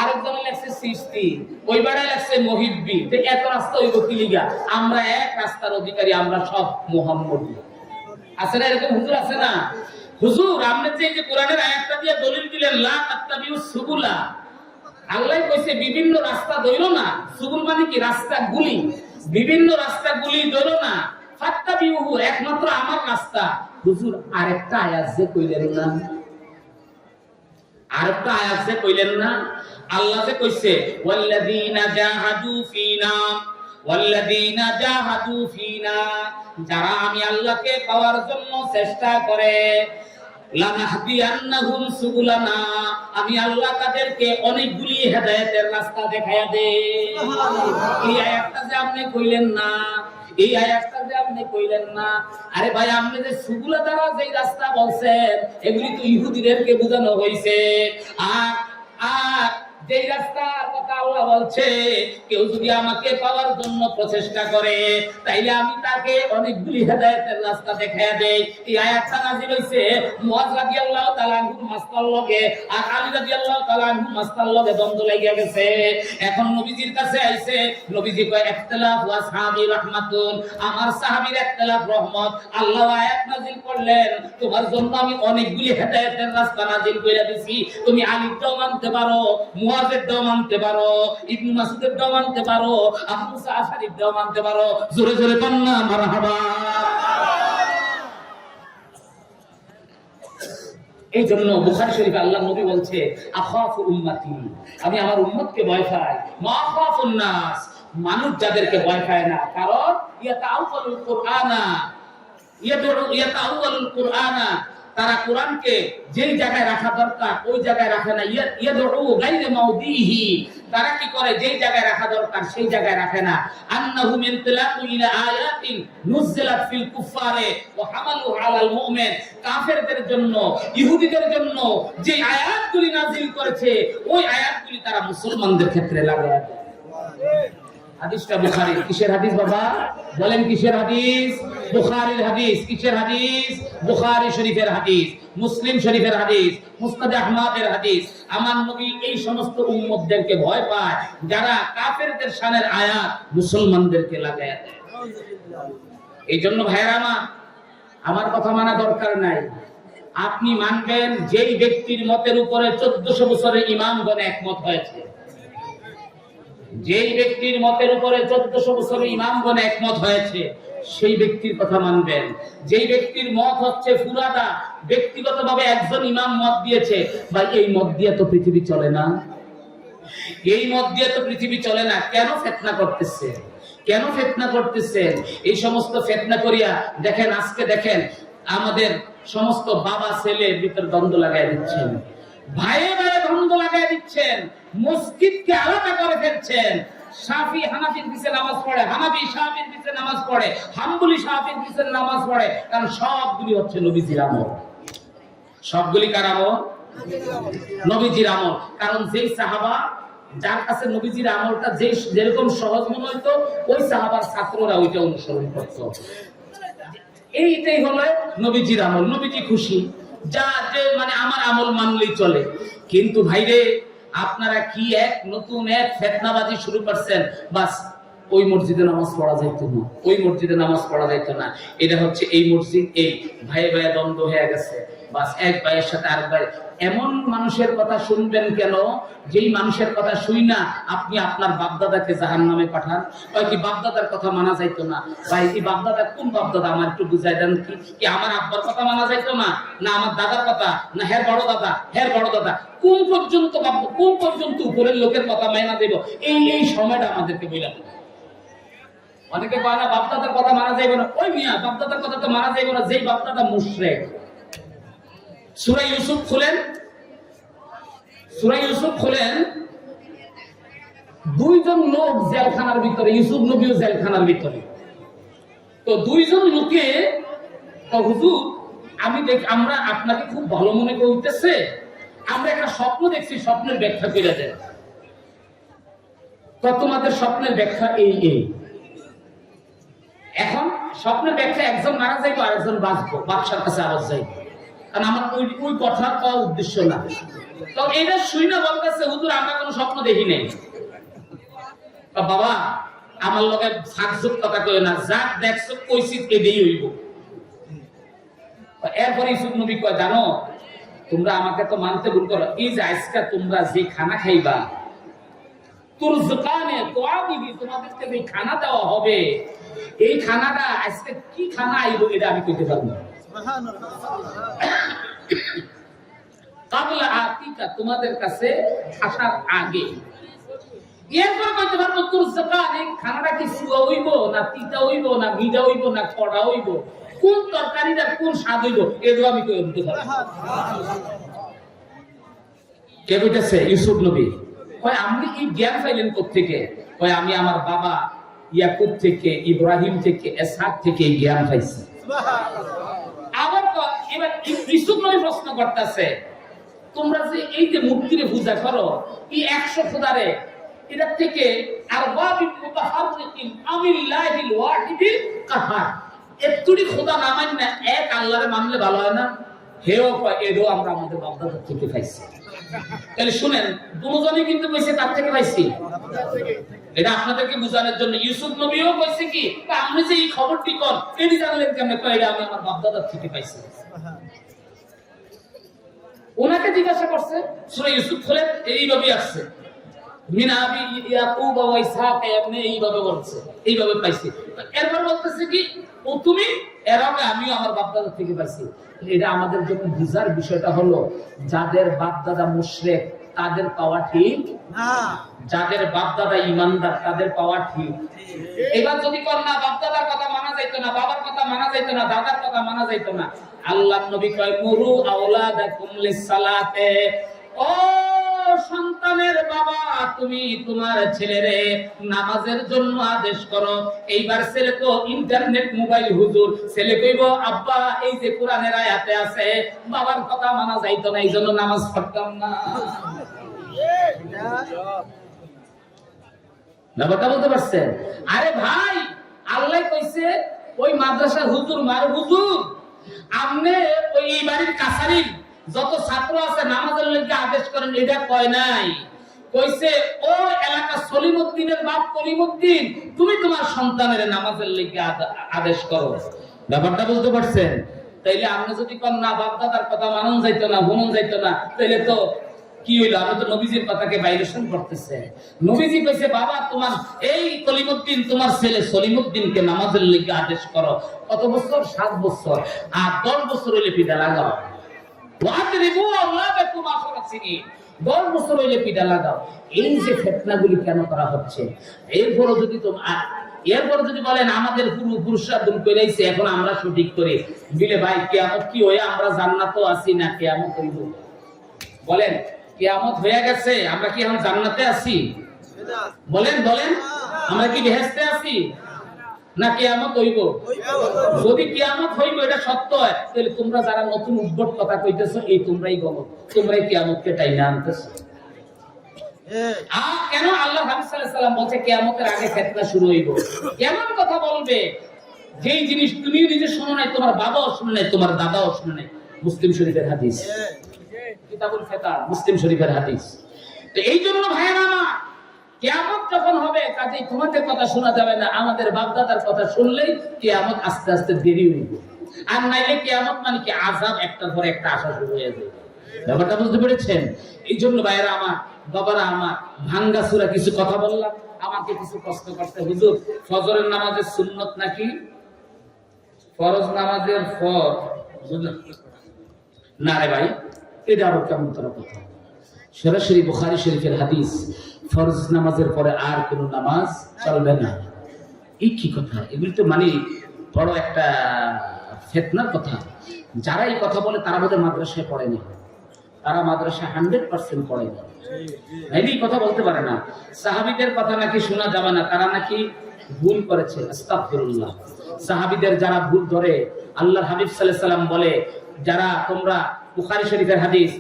আরেকজনে লেখছে সিস্তি, ওইবারে লেখছে মুহিব্বি। তো এত রাস্তা হইব কি লিগা? আমরা এক রাস্তার অধিকারী, আমরা সব মুহাম্মদী। আছে না এরকম হুজুর? আছে না? হুজুর আপনি যে কোরআনের আয়াতটা দিয়ে দলিল দিলেন লা তাত্তাবিউস সুবুলা, আল্লাহ কইছে বিভিন্ন রাস্তা ধইরো না। সুবুল মানে কি? রাস্তাগুলি। বিভিন্ন রাস্তাগুলি ধইরো না। ফাত্তাবিউহু, একমাত্র আমার রাস্তা। হুজুর আরেকটা আয়াত যে কইলেন না, আরেকটা আয়াত যে কইলেন না, আল্লাহ যে কইছে ওয়াল্লাযীনা জাহাদু ফিনা, ওয়াল্লাযীনা জাহাদু ফিনা, যারা আমি আল্লাহকে পাওয়ার জন্য চেষ্টা করে, লানাহদিয়ান্নাহুম সুবুলানা, আমি আল্লাহ তাদেরকে অনেকগুলি হেদায়েতের রাস্তা দেখায়া দেই। এই আয়াতটা যে আপনি কইলেন না, এই আয়াতটা যে আপনি কইলেন না, আরে ভাই আপনি যে সুবুলা দ্বারা যেই রাস্তা বলছেন, এগুলি তো ইহুদিদেরকে বোঝানো হইছে। আর যেই রাস্তার কথা আল্লাহ বলছে, কেউ যদি আমাকে পাওয়ার জন্য প্রচেষ্টা করে, তাইলে আমি তাকে অনেকগুলি হেদায়েতের রাস্তা দেখায়া দেই। এই আয়াতটা নাযিল হইছে মুআয রাদিয়াল্লাহু তাআলা আনহু মাস্তার লগে, আর আলী রাদিয়াল্লাহু তাআলা আনহু মাস্তার লগে দ্বন্দ্ব লাগিয়া গেছে। এখন নবীজির কাছে আইছে, নবীজি কয় ইখতিলাফ ওয়া সাহাবী রাহমাতুন, আমার সাহাবীর ইখতিলাফ রহমত। আল্লাহ আয়াত নাযিল করলেন, তোমার জন্য আমি অনেকগুলি হেদায়েতের রাস্তা নাযিল কইরা দিছি। তুমি আলীরটাও মানতে পারো, মুআযের দাও মানতে পারো, ইবনে মাসউদের দাও মানতে পারো, আবু মুসা আশআরীর দাও মানতে পারো। জোরে জোরে কন্না মারহাবা। এই জন্য বুখারী শরীফে আল্লাহ নবী বলছে আখাফু উম্মতি, আমি আমার উম্মতকে ভয় পাই। মা খাফুন নাস, মানুষ যাদেরকে ভয় পায় না, কারণ ইয়াতাআউয়ালুল কুরআনা, ইয়াতাআউয়ালুল কুরআনা, তারা কোরআনকে যেই জায়গায় রাখা দরকার ওই জায়গায় রাখে না। ইয়াদউ গায়রা মাউদিহি, তারা কি করে? যেই জায়গায় রাখা দরকার সেই জায়গায় রাখে না। আন্নাহুম ইনতিলাকু ইলা আয়াতিন নুজিলাত ফিল কুফারে ওয়া হামালু আলাল মুমিন, কাফেরদের জন্য, ইহুদিদের জন্য যে আয়াতগুলি নাযিল করেছে, ওই আয়াতগুলি তারা মুসলমানদের ক্ষেত্রে লাগায় দেয়। হাদিসটা বুখারী। কিসের হাদিস বাবা? বলেন কিসের হাদিস? বুখারীর হাদিস। কিসের হাদিস? বুখারী শরীফের হাদিস, মুসলিম শরীফের হাদিস, মুসনাদ আহমদের হাদিস। আমার নবী এই সমস্ত উম্মতদেরকে ভয় পায় যারা কাফেরদের শানের আয়াত মুসলমানদেরকে লাগায়া দেয়। এই জন্য ভাইরা আমার কথা মানা দরকার নাই। আপনি মানবেন যেই ব্যক্তির মতের উপরে 1400 বছরের ইমামগণ একমত হয়েছে। যেই ব্যক্তির মতের উপরে 1400 বছরের ইমামগণ একমত হয়েছে, সেই ব্যক্তির কথা মানবেন। যেই ব্যক্তির মত হচ্ছে ফুরাদা, ব্যক্তিগতভাবে একজন ইমাম মত দিয়েছে, ভাই এই মত দিয়ে তো পৃথিবী চলে না, এই মত দিয়ে তো পৃথিবী চলে না। কেন ফিতনা করতেছে? কেন ফিতনা করতেছেন? এই সমস্ত ফিতনা করিয়া দেখেন, আজকে দেখেন আমাদের সমস্ত বাবা ছেলের ভিতর দ্বন্দ্ব লাগাই দিচ্ছেন, ভাইয়ে ভাইয়ে দ্বন্দ্ব লাগাই দিচ্ছেন, মসজিদকে আলাদা করে ফেলছেন। শাফি হানাফির পিছে নামাজ পড়ে, হানাফি শাফির পিছে নামাজ পড়ে, হাম্বলি শাফির পিছে নামাজ পড়ে, কারণ সবগুলি হচ্ছে নবীজির আমল। সবগুলি কার আমল? নবীজির আমল। কারণ যেই সাহাবা, যার কাছে নবীজির আমলটা যেরকম সহজ মনে হইতো, ওই সাহাবার ছাত্ররা ওইটা অনুসরণ করত। এইটাই হলো নবীজির আমল। নবীজি খুশি, যা যে মানে আমার আমল মানলেই চলে। কিন্তু ভাইরে, আপনারা কি এক নতুন এক ফিতনাবাজি শুরু করছেন। বাস ওই মসজিদে নামাজ পড়া যাইতো না, ওই মসজিদে নামাজ পড়া যাইতো না, এটা হচ্ছে এই মসজিদ, এই ভাইয়ে ভাইয়ে দ্বন্দ্ব হয়ে গেছে। বাস এক ভাইয়ের সাথে আরেক ভাই। এমন মানুষের কথা শুনবেন কেন, যেই মানুষের কথা শুই না আপনি আপনার বাপদাদাকে জাহান্নামে পাঠান। হয় কি বাপদাদার কথা মানা যাইতো না? ভাই এই বাপদাদা কোন বাপদাদা আমার একটু বুঝাই দেন। কি আমার আব্বার কথা মানা যাইতো না, না আমার দাদার কথা, না হের বড় দাদা, হের বড় দাদা, কোন পর্যন্ত উপরের লোকের কথা মানা দেব? এই সময়টা আমাদেরকে বইলা দেব। অনেকে কয় না বাপদাদার কথা মানা যাইবে না। ওই মিয়া, বাপদাদার কথা তো মানা যাইবে না যেই বাপদাদা মুশরিক। সূরা ইউসুফ খুলেন, দুইজন লোক জেলখানার ভিতরে, ইউসুফ নবীও জেলখানার ভিতরে। তো দুইজন লোকে হুজুর আমরা আপনাকে খুব ভালো মনে করতেছে, আমরা একটা স্বপ্ন দেখছি, স্বপ্নের ব্যাখ্যা করে দেন। তো তোমাদের স্বপ্নের ব্যাখ্যা এই। এখন স্বপ্নের ব্যাখ্যা, একজন মারা যাইবো আর একজন বাঁচবো, বাদশার কাছে আওয়াজ যাইবো, কারণ আমার ওই কথা পাওয়ার উদ্দেশ্য না। তো এটা শুই না বলতেছে হুজুর আমরা কোনো স্বপ্ন দেখি নাই। বাবা আমার লগে ফাঁকযোগ কথা কই না, যা দেখছো কইছি এটাই হইব। এরপরে ইউসুফ নবী কয়, জানো তোমরা আমাকে তো মানতে ভুল করো, এই যে আজকে তোমরা যে খানা খাইবা, তুরজকানে তোয়াবিবি, তোমাদেরকে যে খানা দেওয়া হবে, এই খানাটা আজকে কি খানা আইব এটা আমি কইতে পারবো না। কাবলা আতিকা, তোমাদের কাছে আসার আগে। এরপর কইতে পারবো তুরজকানে খানাটা কি সুয়া হইব না তিতা হইব না মিঠা হইব না কড়া হইব, কোন তরকারিটা কোন স্বাদ হইব, এটাও আমি কইতে পারবো। কে কইতেছে? ইউসুফ নবী। কয় আপনি এই জ্ঞান পাইলেন কোত্থেকে? কয় আমি আমার বাবা ইয়াকুব থেকে, ইব্রাহিম থেকে, ইসহাক থেকে এই জ্ঞান পাইছি। আবার এবার ইউসুফ নবী প্রশ্ন করতেছে, তোমরা যে এই যে মূর্তিরে পূজা করো, এই 100 খোদারে, এটার থেকে আরবাবিন মুতাহাররিকিন আমিল্লাহিল ওয়াহিদিল কাহার, এতটি খোদা না মানে এক আল্লাহরে মানলে ভালো হয় না? হেও কয় এডো আমরা আমাদের বাপদাদার থেকে পাইছি। তাহলে শুনেন, দুজনই কিন্তু কইছে তার থেকে পাইছি। এটা আপনাদেরকে বোঝানোর জন্য ইউসুফ নবীও কইছে কি, আপনি যে এই খবরটি কোন এটি জানলেন কেমনে? কয় এটা আমি আমার বাপদাদার থেকে পাইছি। ওনাকে জিজ্ঞাসা করছে, সূরা ইউসুফ খুলে এইভাবে আসছে, মিন আবি ইয়াকুব ওয়া ইসহাক, এমনি এইভাবে বলছে, এইভাবে পাইছি। এরপর বলতেছে কি, ও তুমি এর আগে আমিও আমার বাপদাদার থেকে পাইছি। এটা আমাদের জন্য বুঝার বিষয়টা হলো, যাদের বাপদাদা মুশরিক তাদের পাওয়া ঠিক না, যাদের বাপদাদা ঈমানদার তাদের পাওয়া ঠিক। এবার যদি কোন না বাপদাদার কথা মানা যাইতো না, বাবার কথা মানা যাইতো না, দাদার কথা মানা যাইতো না, আল্লাহর নবী কয় মুরু আওলাদাকুম লিসসালাতে, ও সন্তানের বাবা তুমি তোমার ছেলেরে নামাজের জন্য আদেশ করো। এইবার ছেলে তো ইন্টারনেট মোবাইল হুজুর, ছেলে কইব আব্বা এই যে কোরআনের আয়াতে আছে বাবার কথা মানা যাইতো না, এইজন্য নামাজ পড়তাম না। ব্যাপারটা বলতে পারছেন? আরে ভাই, আল্লাহ কইছে ওই মাদ্রাসার হুজুর মার হুজুর, আপনি ওই বাড়ির কাছারির যত ছাত্র আছে নামাজের লাগি আদেশ করেন, এটা কয় নাই। কইছে ও এলাকা সলিমউদ্দিনের বাপ কলিমউদ্দিন, তুমি তোমার সন্তানের নামাজের লাগি আদেশ করো। ব্যাপারটা বুঝতে পারছেন? তাইলে আপনি যদি কোন না বাপ দাদার কথা মানন যাইতো না, হুনন যাইতো না, তাইলে তো কি হইলো? আমি তো নবীজির কথাকে ভাইলেশন করতেছে। নবীজি কইছে বাবা তোমার এই কলিমউদ্দিন তোমার ছেলে সলিমউদ্দিনকে নামাজের লাগি আদেশ করো। কত বছর? 7 বছর। আর 10 বছর হইলে পিঠা লাগাও। 10 বছর হইলে পিঠা লাগাও। এই যে ফিতনাগুলি কেন করা হচ্ছে? এরপর যদি বলেন আমাদের পূর্বপুরুষরা ভুল কইরাইছে, এখন আমরা সঠিক করি দিলে, ভাই কিয়ামত কি হয়ে আমরা জান্নাতও আছি না কিয়ামত হইব? বলেন, কিয়ামত হয়ে গেছে, আমরা কি এখন জান্নাতে আছি? বলেন আমরা কি বেহেশতে আছি না কিয়ামত হইব? যদি কিয়ামত হইব এটা সত্য হয়, তাহলে তোমরা যারা নতুন উদ্ভট কথা কইতেছো, এই তোমরাই গলত, তোমরাই কিয়ামতকে টাইনা আনতেছো। কেন আল্লাহ হাবিব সাল্লাল্লাহু আলাইহি ওয়াসাল্লাম বলছে কিয়ামতের আগে ফিতনা শুরু হইব? কেমন কথা বলবে যেই জিনিস তুমি নিজে শুনো নাই, তোমার বাবাও শুনে নাই, তোমার দাদাও শুনে নাই। মুসলিম শরীফের হাদিস, কিতাবুল ফিতান, মুসলিম শরীফের হাদিস। তো এই জন্য ভাইয়েরা আমার, কিয়ামত যখন হবে কাজেই তোমাদের কথা শোনা যাবে না, আমাদের বাপদাদার কথা শুনলেই কিয়ামত আস্তে আস্তে দেরি হইব। আর নাইলে কিয়ামত মানে কি আযাব একটার পর একটা আসা শুরু হয়ে যাবে। ব্যাপারটা বুঝতে পেরেছেন? এই জন্য ভাইয়েরা আমার, বাবারা আমার, ভাঙ্গা সূরা কিছু কথা বললাম, আমাকে কিছু প্রশ্ন করতে, হুজুর ফজরের নামাজের সুন্নত নাকি ফরজ নামাজের না রে ভাই, এটা আরো কেমন তারা কথা? সরাসরি বুখারী শরীফের হাদিস, ফরজ নামাজের পরে আর কোন নামাজ চলবে না। এই কি কথা? এগুলি তো মানে বড় একটা ফিতনার কথা। যারা এই কথা বলে তারা বোধহয় মাদ্রাসায় পড়েনি, তারা মাদ্রাসায় 100% পড়েনি, এই কথা বলতে পারে না। সাহাবীদের কথা নাকি শোনা যাবে না, তারা নাকি ভুল করেছে। আস্তাগফিরুল্লাহ। সাহাবীদের যারা ভুল ধরে, আল্লাহর হাবিব সাল্লাল্লাহু আলাইহি সাল্লাম বলে, যারা তোমরা বুখারী শরীফের হাদিস,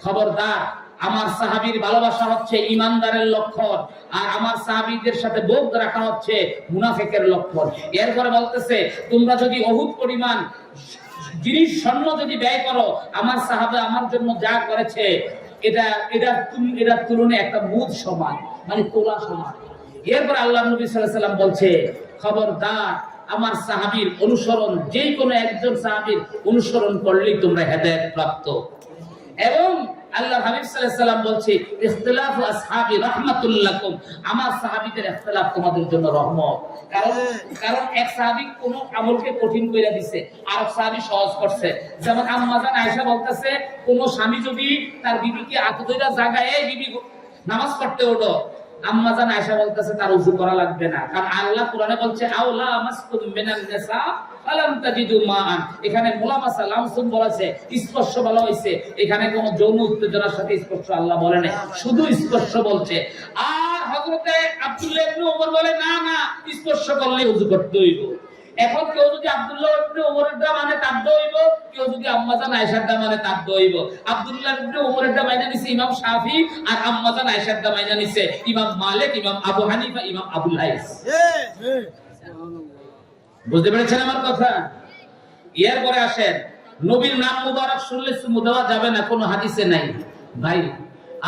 খবরদার আমার সাহাবীর ভালোবাসা হচ্ছে ইমানদারের লক্ষণ, আর আমার সাহাবীদের সাথে বগদ রাখা হচ্ছে মুনাফিকের লক্ষণ। এরপরে বলতেছে তোমরা যদি অহুদ পরিমাণ জিনিস স্বর্ণ যদি ব্যয় করো, আমার সাহাবা আমার জন্য যা করেছে এটার তুলনায় একটা মুদ সমান, মানে তোলা সমান। এরপর আল্লাহ নবী সাল্লাল্লাহু আলাইহি সাল্লাম বলছে, খবরদার আমার সাহাবীর অনুসরণ, যে কোনো একজন সাহাবীর অনুসরণ করলেই তোমরা হেদায়েত প্রাপ্ত। এবং আল্লাহ হাবিব সাল্লাল্লাহু আলাইহি সাল্লাম বলছে, ইখতিলাফু আসহাবি রাহমাতুল লাকুম, আমার সাহাবীদের ইখতিলাফ তোমাদের জন্য রহমত। কারণ এক সাহাবী কোন আমলকে কঠিন কইরা দিছে, আর এক সাহাবী সহজ করছে। যেমন আম্মা জান আয়েশা বলতেছে, কোন স্বামী যদি তার বিবিকে হাত ধরে জাগায়, এই বিবি নামাজ পড়তে ওঠো, আম্মা জান আয়েশা বলতেছে তার ওযু করা লাগবে না, কারণ আল্লাহ কোরআনে বলছে আওলা মাসতুম মিনান নিসা ফালাম তাজিদু মাআন। এখানে মুলামাসা লামসুন বলেছে, স্পর্শ বলা হয়েছে, এখানে কোনো যৌন উত্তেজনার সাথে স্পর্শ আল্লাহ বলে না, শুধু স্পর্শ বলছে। আর হযরতে আব্দুল্লাহ ইবনে ওমর বলে না না, স্পর্শ করলে ওযু করতে হইব। এখন কেউ যদি আব্দুল্লাহ ইবনে ওমরের দা মানে তার দইব, কেউ যদি আম্মা জান আয়েশার দা মানে তার দইব। আব্দুল্লাহ ইবনে ওমরের দা মাইনা নিছে ইমাম শাফি, আর আম্মা জান আয়েশার দা মাইনা নিছে ইমাম মালিক, ইমাম আবু হানিফা, ইমাম আবুল হাইস। বুঝতে পেরেছেন আমার কথা? এরপরে আসেন, নবীর নাম মুবারক শুনলে চুমু দেওয়া যাবে না, কোনো হাদিসে নাই। ভাই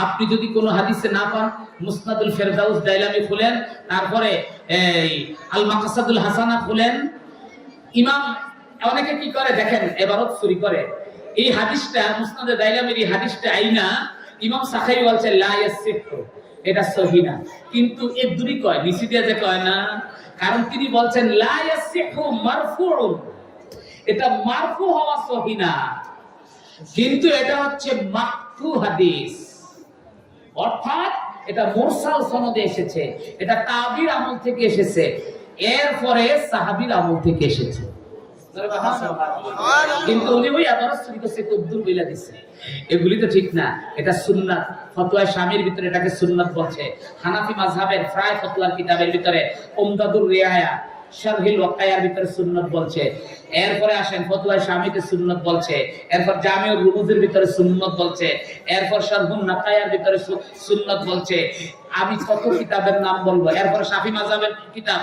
আপনি যদি কোনো হাদিসে না পান, মুসনাদুল ফেরদাউস দাইলামি খুলেন, তারপরে এই আল মাকাসাদুল হাসানা খুলেন। ইমাম অনেকে কি করে দেখেন, এবারত চুরি করে। এই হাদিসটা মুসনাদে দাইলামির এই হাদিসটা আইনা ইমাম সাখাই বলছে লা ইয়াসিহু, এটা সহিহ না, কিন্তু এর দূরই কয়, নিচে দিয়ে যে কয় না, কারণ তিনি বলছেন লা ইয়াসিহু মারফুউন, এটা মারফু হওয়া সহিহ না, কিন্তু এটা হচ্ছে মাকফু হাদিস, অর্থাৎ এটা মুরসাল সনদে এসেছে, এটা তাবির আমল থেকে এসেছে, এরপরে সাহাবীর আমল থেকে এসেছে। কিন্তু উনি ওই আবার চুরি করছে, কদ্দুর বইলা দিছে, এগুলি তো ঠিক না। এটা সুন্নাত, ফতোয়া শামির ভিতরে এটাকে সুন্নাত বলছে। হানাফি মাযহাবের প্রায় ফতোয়ার কিতাবের ভিতরে উমদাদুর রিয়ায়া, শারহিল ওয়াকায়ার ভিতরে সুন্নাত বলছে। এরপরে আসেন ফতোয়া শামিতে সুন্নাত বলছে, এরপর জামিউর রুমুজের ভিতরে সুন্নাত বলছে, এরপর শারহুন নাকায়ার ভিতরে সুন্নাত বলছে। আমি কত কিতাবের নাম বলবো। এরপরে শাফি মাযহাবের কিতাব,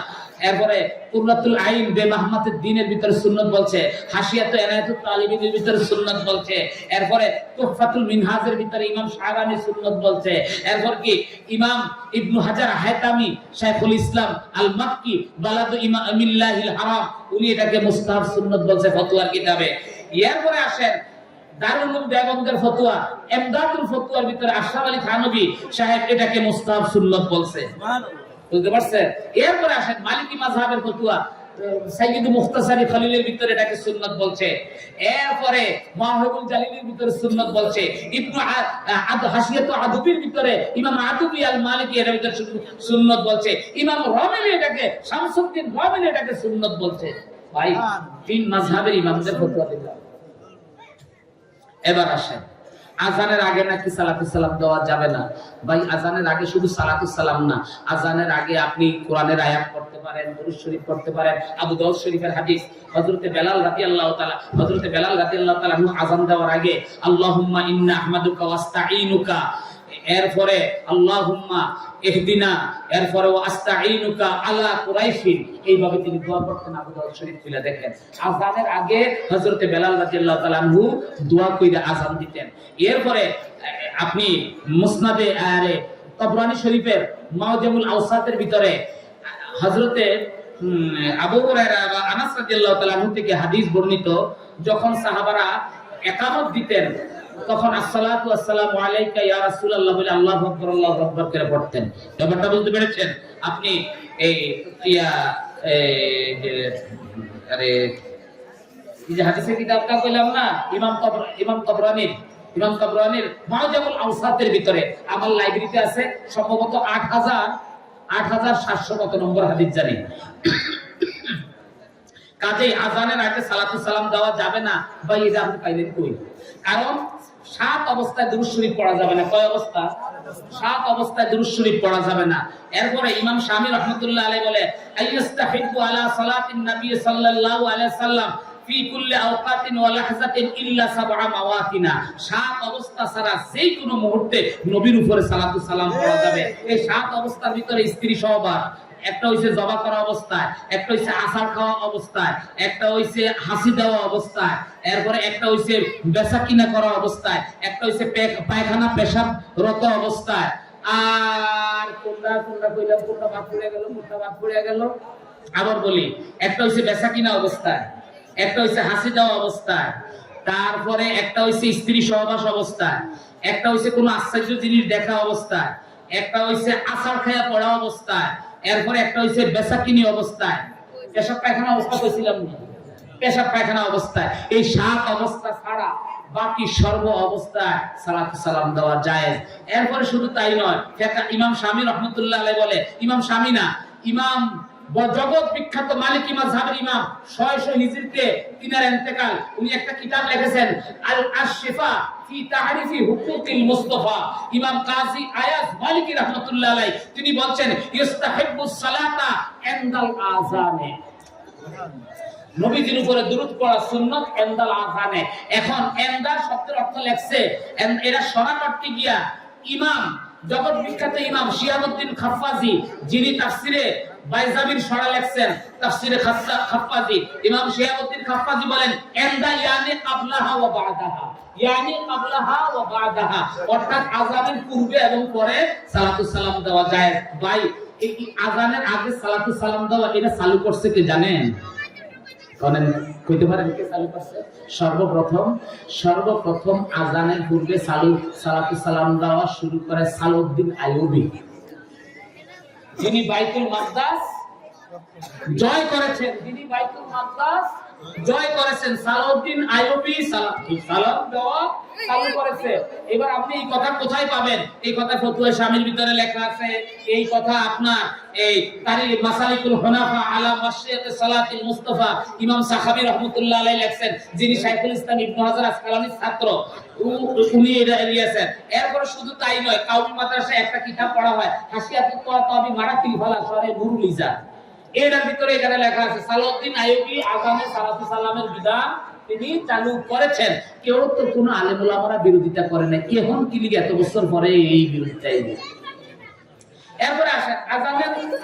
এরপরে কুররাতুল আইন বে মাহমাতুদ দ্বীনের ভিতরে সুন্নাত বলছে, হাসিয়াতুল ইনায়াতুত তালিবিনের ভিতরে সুন্নাত বলছে, এরপরে তুহফাতুল মিনহাজের ভিতরে ইমাম শাহরানি সুন্নাত বলছে, এরপর কি ইমাম ইবনু হাজার হায়তামি শাইখুল ইসলাম আল মাক্কি বালাদু ইমামিল্লাহিল হারাম, উনি এটাকে মুস্তাহাব সুন্নাত বলছে ফতোয়ার কিতাবে। এরপরে আসেন দারুল উলুম দেওবন্দের ফতোয়া, ইমদাদুল ফতোয়ার ভিতরে আশরাফ আলী থানভী সাহেব এটাকে মুস্তাহাব সুন্নাত বলছে। বুঝতে পারছেন? এরপরে আসেন মালিকি মাযহাবের ফতোয়া, সাইয়্যিদ মুখতাসারি খলিলের ভিতরে এটাকে সুন্নাত বলছে। এরপরে মাওয়াহিবুল জালিলের ভিতরে সুন্নাত বলছে। ইবনু হাসিয়াতু আদবির ভিতরে ইমাম আদবি আল মালিকি এর ভিতরে সুন্নাত বলছে। ইমাম রামিলি এটাকে, শামসুদ্দিন রামিলি এটাকে সুন্নাত বলছে। ভাই তিন মাযহাবের ইমামদের ফতোয়া দিলাম। এবার আসেন আজানের আগে নাকি সালাতুস সালাম দেওয়া যাবে না। ভাই আজানের আগে শুধু সালাতুস সালাম না, আজানের আগে আপনি কোরআনের আয়াত পড়তে পারেন, দুরূদ শরীফ পড়তে পারেন। আবু দাউদ শরীফের হাদিস, হযরতে বেলাল রাদিয়াল্লাহু তাআলা আযান দেওয়ার আগে আল্লাহুম্মা ইন্না আহমাদুকা ওয়াস্তাঈনুকা, এরপরে আল্লাহুম্মা ইহদিনা, এরপরে ওয়াস্তাঈনুকা আলা কুরাইশিন, এইভাবে তিনি দোয়া করতেন। আবু দাউদ শরীফ খুলে দেখেন, আযানের আগে হযরতে বেলাল রাদিয়াল্লাহু তাআলা আনহু দোয়া কইরা আযান দিতেন। এরপরে আপনি মুসনাদে তাবরানী শরীফের মাওজামুল আওসাতের ভিতরে হযরতে আবু হুরায়রা বা আনাস রাদিয়াল্লাহু তাআলা আনহু থেকে হাদিস বর্ণিত, যখন সাহাবারা ইকামত দিতেন তখন আসসালাতু ওয়াসসালামু আলাইকা ইয়া রাসূলুল্লাহ বলে আল্লাহু আকবার করে পড়তেন। ব্যাপারটা বুঝতে পেরেছেন? আপনি এই যে হাদিসের কিতাবটা কইলাম না, ইমাম তাবরানীর মুআজামুল আওসাতের ভিতরে আমার লাইব্রেরিতে আছে সম্ভবত 8000 8700 কত নম্বর হাদিস জানি। কাজেই আজানের আগে সালাতু সালাম দেওয়া যাবে না ভাই, এটা আপনি পাইলেন কই? কারণ 7 অবস্থায় দুরূদ শরীফ পড়া যাবে না। কয় অবস্থা? 7 অবস্থায় দুরূদ শরীফ পড়া যাবে না। এরপরে ইমাম শামী রাহমাতুল্লাহ আলাইহি বলে আইয়াস্তাহিবু আলা সালাতিন নবী সাল্লাল্লাহু আলাইহি সাল্লাম ফি কুল্লি আওকাতিন ওয়া লাহজাতিন ইল্লা 7 মাওয়াতিনা। 7 অবস্থা ছাড়া যে কোনো মুহূর্তে নবীর উপরে সালাতু সালাম পড়া যাবে। এই 7 অবস্থার ভিতরে স্ত্রী সহবাস, একটা হইছে জবা করা অবস্থায়, একটা হইছে আসার খাওয়া অবস্থায়, একটা হইছে হাসি দেওয়া অবস্থায়, এরপরে একটা হইছে বেচা কিনা করা অবস্থায়, একটা হইছে পায়খানা পেশাব রত অবস্থায়, আর কোনটা কইলাম, কোনটা বাদ পড়ে গেল, কোনটা বাদ পড়ে গেল, আবার বলি, একটা হইছে বেচা কিনা অবস্থায়, একটা হইছে হাসি দেওয়া অবস্থায়, তারপরে একটা হইছে স্ত্রী সহবাস অবস্থায়, একটা হইছে কোনো আশ্চর্য জিনিস দেখা অবস্থায়, একটা হইছে আসার খায়া পড়া অবস্থায়, এরপরে একটা হইছে বেচাকিনি অবস্থায়, পেশাব পায়খানা অবস্থা কইছিলাম না, পেশাব পায়খানা অবস্থায়। এই 7 অবস্থা ছাড়া বাকি সর্ব অবস্থায় সালাতু সালাম দেওয়া জায়েজ। এরপরে শুধু তাই নয়, ইমাম শামী রাহমাতুল্লাহ আলাইহি বলে, ইমাম শামী না, ইমাম জগৎ বিখ্যাত মালিকি মাযহাবের ইমাম 600 হিজরিতে তিনার ইন্তেকাল। উনি একটা কিতাব লিখেছেন আল আশফা ফি তাহরিফি হুকুকিল মুস্তাফা। ইমাম কাজী আয়াজ মালিকি রাহমাতুল্লাহ আলাইহি তিনি বলছেন ইস্তাহিব্বুস সালাতা ইনদাল আযানে, নবীজির উপরে দুরূদ পড়া সুন্নাত ইনদাল আযানে। এখন ইনদা শব্দের অর্থ লেখছে, এরা শরণ করতে গিয়া ইমাম জগৎ বিখ্যাত ইমাম শিহাবুদ্দিন খাফফাজি, যিনি তাফসিরে বাইজাবির সরা লেখছেন, তাফসিরে খাফফাজি, ইমাম শিহাবুদ্দিন খাফফাজি বলেন ইনদা ইয়ানি ক্বাবলাহা ওয়া বা'দাহা, ইয়ানি ক্বাবলাহা ওয়া বা'দাহা, অর্থাৎ আযানের পূর্বে এবং পরে সালাতু সালাম দেওয়া যায়। ভাই, এই আযানের আগে সালাতু সালাম দেওয়া এটা চালু করছে কে জানেন? কোনেন কইতে পারেন কে চালু করছে? সর্বপ্রথম আযানের পূর্বে সালাতু সালাম দেওয়া শুরু করে সালাউদ্দিন আইয়ুবী, যিনি বাইতুল মাকদাস জয় করেছেন, সালাউদ্দিন আইয়ুবী সালাম দেওয়া চালু করেছে। এবার আপনি এই কথা কোথায় পাবেন? এই কথা ফতোয়া শামিল ভিতরে লেখা আছে। এই কথা আপনার এই তারিখ মাসালিকুল হুনাফা আলা মাশরিয়াতি সালাতিল মুস্তাফা ইমাম সাখাবী রাহমাতুল্লাহ আলাইহি লেখছেন, যিনি শাইখুল ইসলাম ইবনে হাজার আসকালানির ছাত্র, উনি এটা লিখেছেন। এরপরে শুধু তাই নয়, কাউমি মাদ্রাসায় একটা কিতাব পড়া হয়, হাসিয়াতুত তাওয়াবি মারাতিল ফালা শরে নুরুল ইজা, এর ভিতরে এখানে লেখা আছে সালাউদ্দিন আইয়ুবী আযানে সালাতু সালামের বিধান তিনি চালু করেছেন। কেউ তো কোনো আলেম ওলামারা বিরোধিতা করে না, এখন কি লিগে এত বছর পরে এই বিরোধিতাই? এরপরে আসেন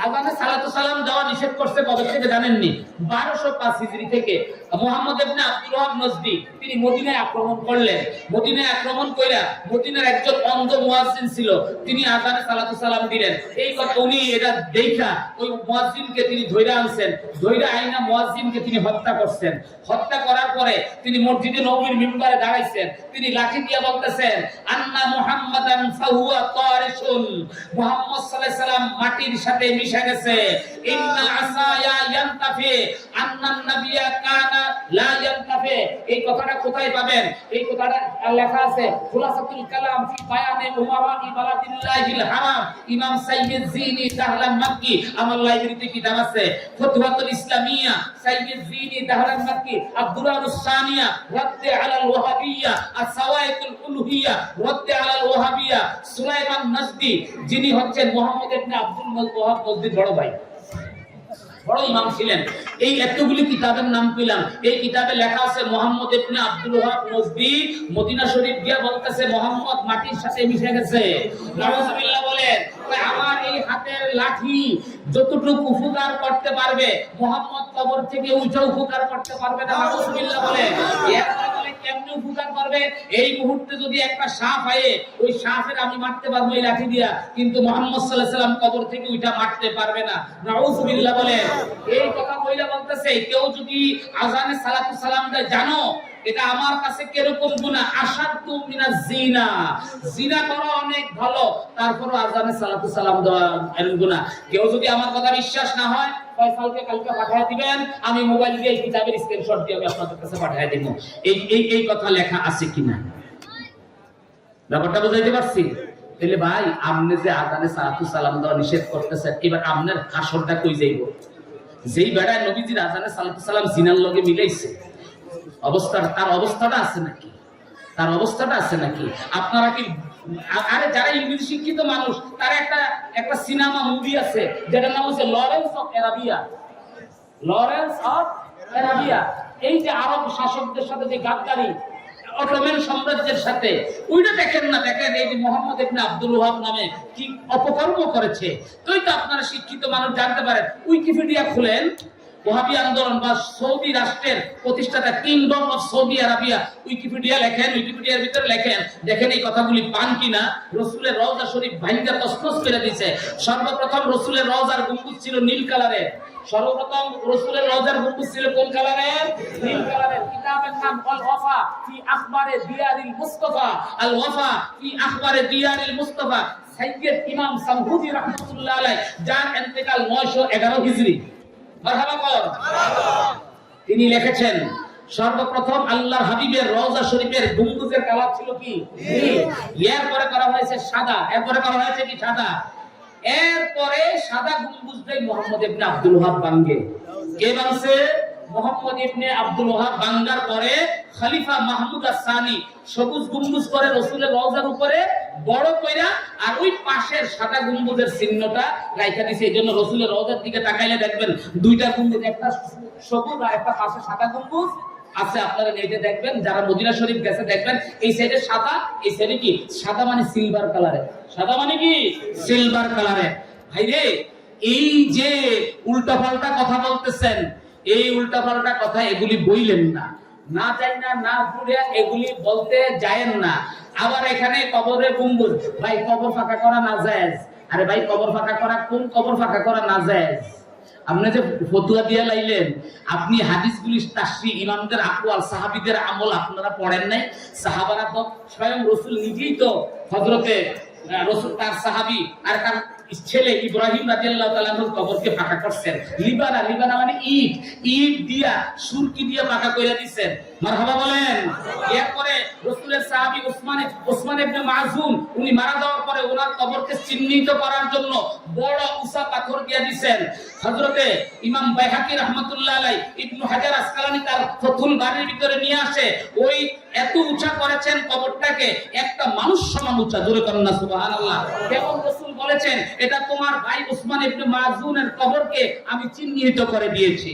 আযানে সালাতু সালাম দেওয়া নিষেধ করছে কবে থেকে জানেননি? 1205 হিজরি থেকে মুহাম্মদ ইবনে আব্দুল ওয়াহাব নজদি তিনি মদিনায় আক্রমণ করলেন। মদিনায় আক্রমণ কইরা মদিনার একজন অন্ধ মুয়াজ্জিন ছিল, তিনি আযানে সালাতু সালাম দিলেন। এই কথা উনি এটা দেখা ওই মুয়াজ্জিনকে তিনি ধইরা আনছেন, ধইরা আইনা মুয়াজ্জিনকে তিনি হত্যা করছেন। হত্যা করার পরে তিনি মসজিদে নববীর মিম্বারে দাঁড়াইছেন, তিনি লাঠি দিয়ে বলতেছেন আন্না মুহাম্মাদান ফাহুয়া তারিশুন, মুহাম্মদ সাল্লাল্লাহু আলাইহি সাল্লাম মাটির সাথে মিশে গেছে। ইন্না আসায়া ইয়ানতাফি আন্নান নাবিয়্যা কানা লা ইয়ানতাফি। এই কথাটা কোথায় পাবেন? এই কথাটা লেখা আছে খুলাসাতুল কালাম ফি বায়ানে উমারা'i বালাদিল্লাহিল হারাম, ইমাম সাইয়্যিদ জিনি দাহলান মাক্কি, আমার লাইব্রেরিতে কিতাব আছে ফুতওয়াতুল ইসলামিয়া সাইয়্যিদ জিনি দাহলান মাক্কি, আব্দুরারুস সানিয়া রাদ্দে আলাল ওয়াহাবিয়্যা, আস-সাওয়াইকুল উলুহিয়্যা রাদ্দে আলাল ওয়াহাবিয়্যা, সুলাইমান নাজদি, যিনি হচ্ছেন মুহাম্মদ ইবনে আব্দুল ওয়াহাব নজদির বড় ভাই, বড় ইমাম ছিলেন। এই এতগুলি কিতাবের নাম পেলাম। এই কিতাবে লেখা আছে মুহাম্মদ ইবনে আব্দুল ওয়াহাব নজদি মদিনা শরীফ গিয়া বলতেছে মুহাম্মদ মাটির সাথে মিশে গেছে। নাউজুবিল্লাহ বলেন, আমার এই হাতের লাঠি যতটুকু উপকার করতে পারবে মুহাম্মদ কবর থেকে উঠে উপকার করতে পারবে না। নাউজুবিল্লাহ বলেন, কেমনে উপকার করবে? এই মুহূর্তে যদি একটা সাপ আয়ে ওই সাপের আমি মারতে পারবো এই লাঠি দিয়া, কিন্তু মুহাম্মদ সাল্লাল্লাহু আলাইহি সাল্লাম কবর থেকে উঠা মারতে পারবে না। নাউজুবিল্লাহ বলেন। এই কথা কইলা বলতেছে কেউ যদি আযানে সালাতু সালাম দেয়, জানো এটা আমার কাছে কিরকম গুনাহ? আশাদ্দু মিনাজ জিনা, জিনা করা অনেক ভালো, তারপরও আযানে সালাতু সালাম দেওয়া এরকম গুনাহ। কেউ যদি আমার কথা বিশ্বাস না হয়, ফয়সালকে কালকে পাঠিয়ে দিবেন, আমি মোবাইল দিয়ে এই কিতাবের স্ক্রিনশট দিয়ে আমি আপনাদের কাছে পাঠিয়ে দেব। এই কথা লেখা আছে কিনা ব্যাপারটা বুঝাইতে পারছি? তাহলে ভাই আপনি যে আজানে সালাতু সালাম দেওয়া নিষেধ করতেছেন, এবার আপনার আসরটা কই যাইব? যেই বেড়ায় নবীজির আজানে সালাতু সালাম জিনার লগে মিলাইছে, তার অবস্থাটা আছে নাকি? তার অবস্থাটা আছে নাকি? আপনারা কি, আরে যারা ইংরেজি শিক্ষিত মানুষ, তার একটা সিনেমা মুভি আছে যেটার নাম হচ্ছে Lawrence of Arabia. Lawrence of Arabia, এই যে আরব শাসকদের সাথে যে গাদ্দারি, অটোমান সাম্রাজ্যের সাথে, ওইটা দেখেন না? দেখেন এই যে মোহাম্মদ ইবনে আব্দুল ওয়াহাব নামে কি অপকর্ম করেছে। তোই তো আপনারা শিক্ষিত মানুষ জানতে পারেন, উইকিপিডিয়া খুলেন, ওয়াহাবি আন্দোলন বা সৌদি রাষ্ট্রের প্রতিষ্ঠাতা kingdom of Saudi Arabia, Wikipedia লেখেন, উইকিপিডিয়ার ভিতরে লেখেন, দেখেন এই কথাগুলি পান কিনা। রসুলের রওজা শরীফ ভাঙ্গা তছনছ করে দিয়েছে। সর্বপ্রথম রসুলের রওজার গম্বুজ ছিল নীল কালারের। সর্বপ্রথম রসুলের রওজার গম্বুজ ছিল কোন কালারের? নীল কালারের। কিতাবের নাম আল ওয়াফা ফি আখবারে দিয়ারিল মুস্তাফা। আল ওয়াফা ফি আখবারে দিয়ারিল মুস্তাফা, সাইয়্যিদ ইমাম সামহুদি রাহমাতুল্লাহ আলাইহি, যার ইন্তেকাল 911 হিজরি। মারহাবা কর। তিনি লিখেছেন, সর্বপ্রথম আল্লাহর হাবিবের রওজা শরীফের গম্বুজের কালার ছিল কি? নীল। এরপরে করা হয়েছে সাদা। এরপরে করা হয়েছে কি? সাদা। এরপরে সাদা গম্বুজটাই মুহাম্মদ ইবনে আব্দুল ওয়াহাব ভাঙ্গে। কে ভাঙছে? মুহাম্মদ ইবনে আব্দুল ওয়াহাব ভাঙ্গার পরে খলিফা মাহমুদ আস-সানি সবুজ গম্বুজ করে রসুলের রওজার উপরে বড় কইরা, আর ওই পাশের সাদা গম্বুজের চিহ্নটা রাইখা দিয়েছে। এই জন্য রসুলের রওজার দিকে তাকাইলে দেখবেন দুইটা গম্বুজ, একটা সবুজ আর একটা পাশে সাদা গম্বুজ আছে। আপনারা নেটে দেখবেন, যারা মদিনা শরীফ গেছে দেখবেন, এই সাইডে সাদা, এই সাইডে কি সাদা মানে সিলভার কালারে। সাদা মানে কি? সিলভার কালারে। ভাই রে, এই যে উল্টাপাল্টা কথা বলতেছেন, এই উল্টাপাল্টা কথা এগুলি বইলেন না, না যাই না, না ঘুরে এগুলি বলতে যায়েন না। আবার এখানে কবরে গম্বুজ, ভাই কবর ফাঁকা করা না জায়েজ। আরে ভাই কবর ফাঁকা করা, কোন কবর ফাঁকা করা না জায়েজ? আপনি যে ফতুয়া দিয়ে লাইলেন, আপনি হাদিসগুলি তাফসীর ইমামদের আকওয়াল সাহাবীদের আমল আপনারা পড়েন নাই? সাহাবারা তো স্বয়ং রাসূল নিজেই তো হযরতে রাসূল তার সাহাবী আর তার ছেলে ইব্রাহিম রাদিয়াল্লাহু তাআলা আনহুর কবরকে ফাঁকা করছেন। লিবানা, লিবানা মানে ইট, ইট দিয়া সুরকি দিয়া ফাঁকা কইরা দিবেন। মারহাবা বলেন। এরপরে রাসূলের সাহাবী উসমান ইবনে মাযুন, উনি মারা যাওয়ার পরে ওনার কবরকে চিহ্নিত করার জন্য বড় উঁচা পাথর দিয়া দিবেন। হযরতে ইমাম বাইহাকী রাহমাতুল্লাহ আলাইহি, ইবনে হাজার আসকালানী তার ফাতুল বারীর ভিতরে নিয়ে আসে, ওই এত উঁচা করেছেন কবরটাকে, একটা মানুষ সমান উঁচা। জোরে করেন না সুবহানাল্লাহ। কেমন রাসূল বলেছেন, এটা তোমার ভাই উসমান ইবনে মাযুনের কবরকে আমি চিহ্নিত করে দিয়েছি।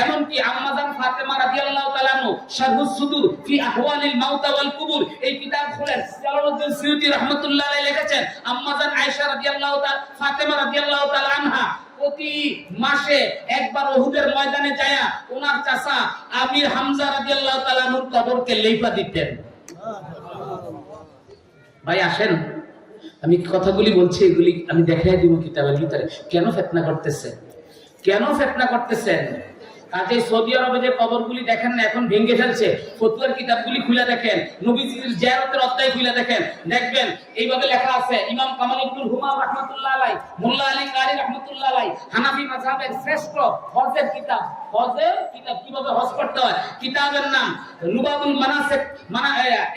এমনকি আম্মাজান ফাতেমা রাদিয়াল্লাহু তাআলা আনহু শারহুস সুদুর ফি আহওয়ালিল মাউতা ওয়াল কুবুর, এই কিতাব খুলেন, জালালউদ্দিন সুয়ুতী রাহমাতুল্লাহ আলাইহি লিখেছেন, আম্মাজান আয়েশা রাদিয়াল্লাহু তাআলা, ফাতেমা রাদিয়াল্লাহু তাআলা আনহা প্রতি মাসে একবার উহুদের ময়দানে যায়া ওনার চাচা আমির হামজা রাদিয়াল্লাহু তাআলা আনহুর কবরকে লেপা দিতেন। ভাই আসেন, আমি কথাগুলি বলছি, এগুলি আমি দেখাই দিব কিতাবের ভিতরে। কেন ফিতনা করতেছেন? কেন ফিতনা করতেছেন? কাজে সৌদি আরবে যে কবরগুলি দেখেন না এখন ভেঙে ফেলছে, ফতুয়ার কিতাবগুলি খুলে দেখেন, নবীজির জিয়ারতের অধ্যায় খুলে দেখেন, দেখবেন এইভাবে লেখা আছে। ইমাম কামাল ইবনুল হুমাম রাহমাতুল্লাহ আলাইহি, মোল্লা আলী কারি রাহমাতুল্লাহ আলাইহি, হানাফি মাযহাবের শ্রেষ্ঠ হজের কিতাব, হজের কিতাব, কিভাবে হজ করতে হয়, কিতাবের নাম লুবাবুল মানাসিক,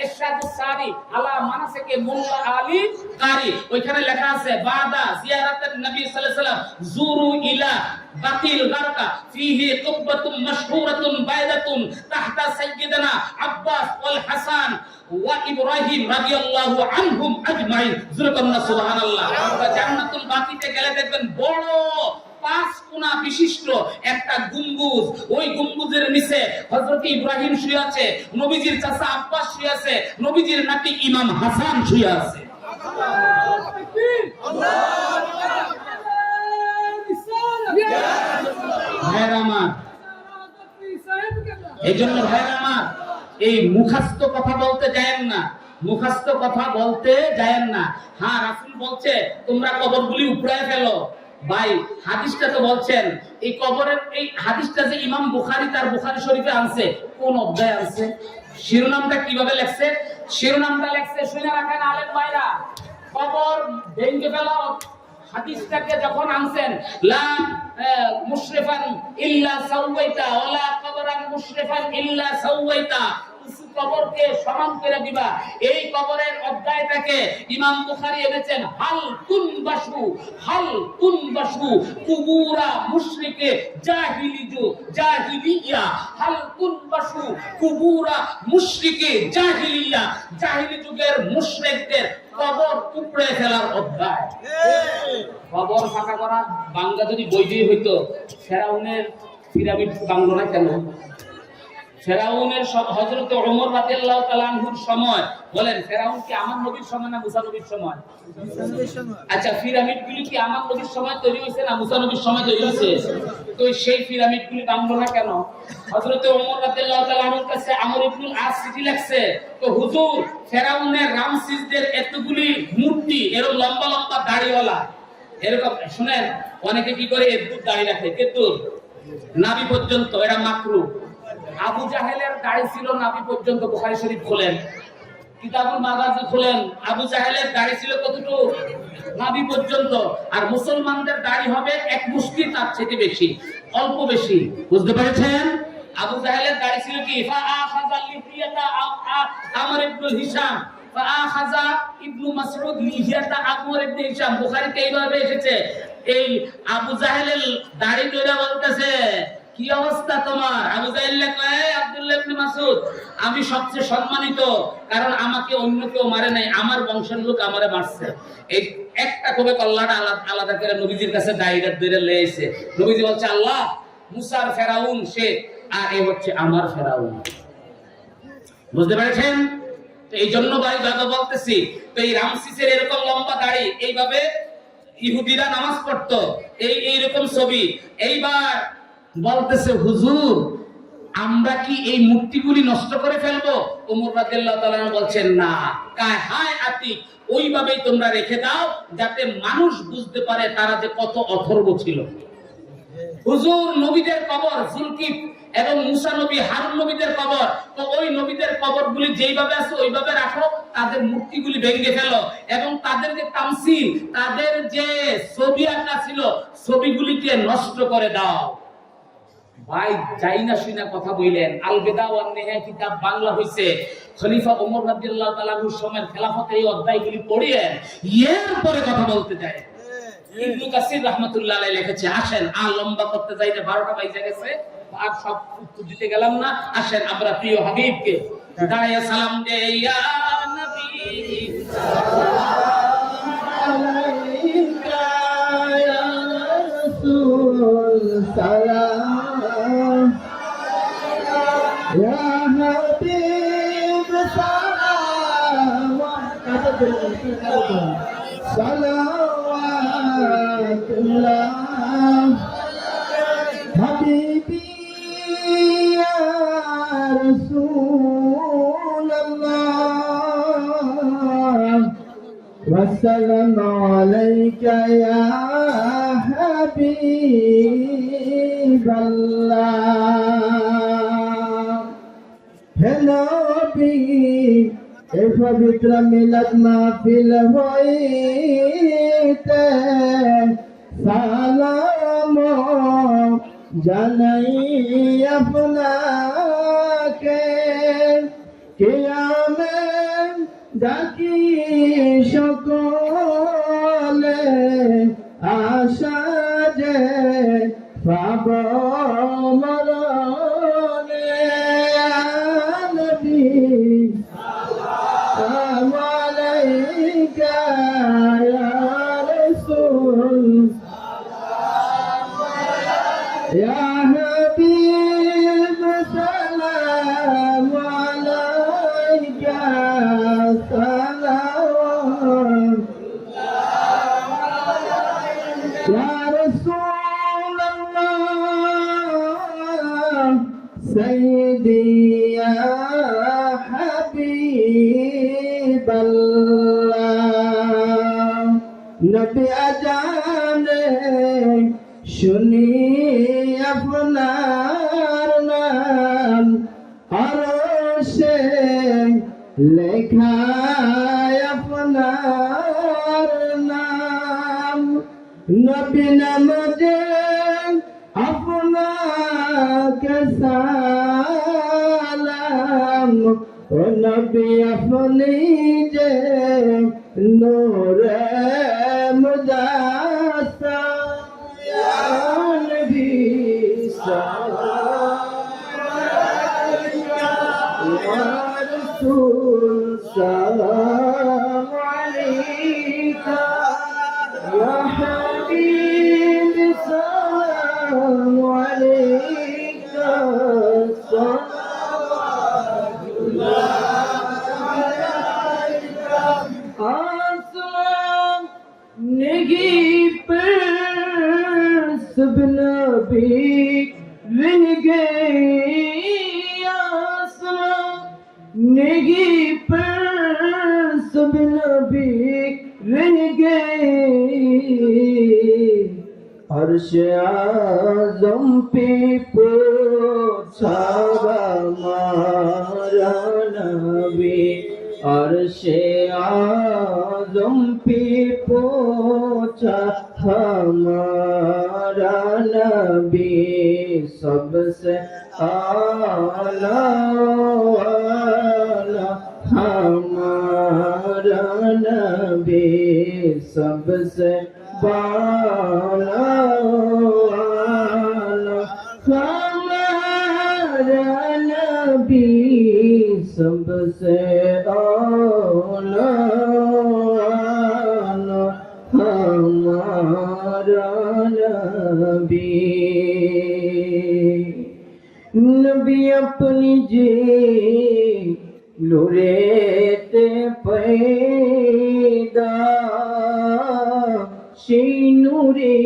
ইরশাদুস সারি আলা মানাসিকে মোল্লা আলী কারি। ওইখানে লেখা আছে, বাদা জিয়ারাতের নবী সাল্লাল্লাহু আলাইহি ওয়াসাল্লাম জুরু ইলা বাতিল গারকা ফিহি কুব্বাতুন মাশহুরাতুন বাইদাতুন তাহতা সাইয়্যিদানা আব্বাস ওয়াল হাসান ওয়া ইব্রাহিম রাদিয়াল্লাহু আনহুম আজমাইন। জুরকান্না সুবহানাল্লাহ। জান্নাতুল বাকিতে গেলে দেখবেন বড় 5 কোণা বিশিষ্ট একটা গম্বুজ, ওই গম্বুজের নিচে হযরত ইব্রাহিম শুয়ে আছে, নবীজির চাচা আব্বাস শুয়ে আছে, নবীজির নাতি ইমাম হাসান শুয়ে আছে। ভাইরা আমার, এই জন্য ভাইরা আমার, এই মুখস্থ কথা বলতে যায়েন না, মুখস্থ কথা বলতে যায়েন না। হ্যাঁ, রাসূল বলছে তোমরা কবরগুলি উপড়ায় ফেলো। ভাই হাদিসটা তো বলছেন, এই কবরের এই হাদিসটা যে ইমাম বুখারী তার বুখারী শরীফে আনছে, কোন অধ্যায়ে আনছে, শিরোনামটা কিভাবে লেখছে? শিরোনামটা লেখছে, শুনে রাখেন আলেম ভাইরা, কবর ভেঙে ফেলা হাদিসটাকে যখন আনছেন, লা মুশরিফান ইল্লা সাওয়াইতা ওয়ালা কবরান মুশরিফান ইল্লা সাওয়াইতা, উঁচু কবরকে সমান করে দিবা। এই কবরের অধ্যায়টাকে ইমাম বুখারী এনেছেন হাল তুনবাসু কুবুরা মুশরিকে জাহিলিয়া, হাল তুনবাসু কুবুরা মুশরিকে জাহিলিয়া, জাহিলি যুগের মুশরিকদের কবর উপড়ে ফেলার অধ্যায়। কবর ফাঁকা করা বাংলা যদি বই দিয়ে হইতো, ফেরাউনের পিরামিড বাংলো না কেন? ফেরাউনের সব হযরত ওমর রাদিয়াল্লাহু তাআলা আনহুর সময়, বলেন ফেরাউন কি আমার নবীর সময় না মুসা নবীর সময়? আচ্ছা, পিরামিডগুলি কি আমার নবীর সময় তৈরি হয়েছে না মুসা নবীর সময় তৈরি হয়েছে? তো সেই পিরামিডগুলি বাংলো না কেন? হযরত ওমর রাদিয়াল্লাহু তাআলা আনহুর কাছে আমর ইবনুল আস চিঠি লিখছে, তো হুজুর ফেরাউনের রামসিসদের এতগুলি মূর্তি, এরকম লম্বা লম্বা দাড়িওয়ালা, এরকম শুনেন অনেকে কি করে এদ্দুর দাড়ি রাখে, কেদ্দুর নাভি পর্যন্ত, এরা মাকরু। আবু জাহেলের দাড়ি ছিল নাভি পর্যন্ত, বুখারী শরীফ খোলেন, কিতাবুল মাগাজি খোলেন, আবু জাহেলের দাড়ি ছিল কতটুকু? নাভি পর্যন্ত। আর মুসলমানদের দাড়ি হবে এক মুষ্টি, তার থেকে বেশি, অল্প বেশি, বুঝতে পেরেছেন? আবু জাহেলের দাড়ি ছিল কি? ফাআখাযা লিহিয়াতা আমর ইবনে হিশাম, ফাআখাযা ইবনু মাসউদ লিহিয়াতা আমর ইবনে হিশাম। বুখারীতে এইভাবে এসেছে। এই আবু জাহেলের দাড়ি ধরে বলতেছে, কি অবস্থা তোমার? আবু জাহেল লেখা, আব্দুল্লাহ ইবনে মাসউদ, আমি সবচেয়ে সম্মানিত, কারণ আমাকে অন্য কেউ মারে নাই, আমার বংশের লোক আমারে মারছে। এই একটা কবে কল্লাটা আলাদা করে নবীজির কাছে দাঁড়িয়ে ধরে লেছে। নবীজি বলছে, আল্লাহ মুসার ফেরাউন সে, আর এ হচ্ছে আমার ফেরাউন। বুঝতে পেরেছেন? এই জন্য ভাই দাদা বলতেছি, তো এই রামসিসের এরকম লম্বা দাড়ি, এইভাবে ইহুদিরা নামাজ পড়তো, এইরকম ছবি। এইবার বলতেছে, হুজুর আমরা কি এই মূর্তিগুলি নষ্ট করে ফেলবো? ওমর রাদিয়াল্লাহু তাআলা বলছেন, না, কায় হায় আতিক, ওইভাবেই তোমরা রেখে দাও, যাতে মানুষ বুঝতে পারে তারা যে কত অথর্ব ছিল। হুজুর নবীদের কবর জুলকিফ এবং মুসা নবী, হারুন নবীদের কবর, তো ওই নবীদের কবরগুলি যেইভাবে আছে ওইভাবে রাখো, তাদের মূর্তিগুলি ভেঙে ফেলো, এবং তাদের যে তামসিল, তাদের যে ছবি আঁকা ছিল, ছবিগুলিকে নষ্ট করে দাও। ভাই যাই না শুই না কথা বললেন। আল বেদা ওয়ান নেহা কিতাব বাংলা হইছে খলিফা ওমর রাদিয়াল্লাহু তাআলা আনহুর সময়ের খেলাফতের এই অধ্যায়গুলি পড়িয়ে এরপরে কথা বলতে যায়। ইবনে কাসির রাহমাতুল্লাহ আলাইহি লিখেছে। আসেন, আর লম্বা করতে যাইতে 12টা বাজে গেছে, আর সব উত্তর দিতে গেলাম না। আসেন আমরা প্রিয় হাবিবকে দাঁড়িয়ে সালাম দেই, ইয়া নবী সালাম আলাইকা ইয়া রাসূল সালাম, ইয়া হাবিব সালাম, সালাওয়াতুল্লাহ হাবিবি ইয়া রাসূলুল্লাহ, ওয়াসসালামু আলাইকা ইয়া হাবিবাল্লাহ। হে নবী, এ পবিত্র মিলাদ মাহফিল হইতে সালাম জানাই আপনাকে, কিয়ামে ডাকি সকলে আশা যে পাব মরণে। নবী সালাম আলাইকা ইয়া রাসূল, ইয়া হাবিব সালাম আলাইকা সালাম, ইয়া রাসূলুল্লাহ সাইয়্যিদি ইয়া হাবিবাল্লাহ। নবী আজানে শুনি আপনার নাম, আরশে লেখা আপনার নাম, নবী নামাজে আপনাকে সালাম, ओ नबी अपनी जे नूरे मुदासा या नबी सलाम अलैका या हबीब सलाम अलैका आसमान निगी पर सब नबी रह गए आसमान निगी पर सब नबी रह गए अर्श आज़म पे पोछा हमारा नबी अर्श आज़म पे पोछा हमारा नबी सबसे आला हमारा नबी सबसे बाला हमारा नबी सबसे आला हमारा नबी नबी अपनी जी लुरेते पैदा शीनुरे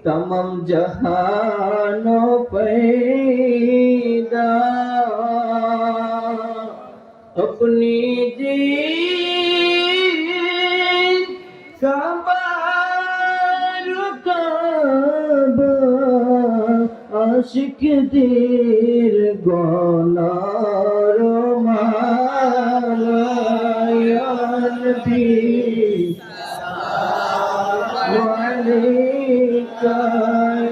तमाम जहानों पैदा अपनी जी आशिक देर गौनार मालायान भी वालेका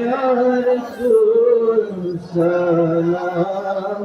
या रसूल सलाम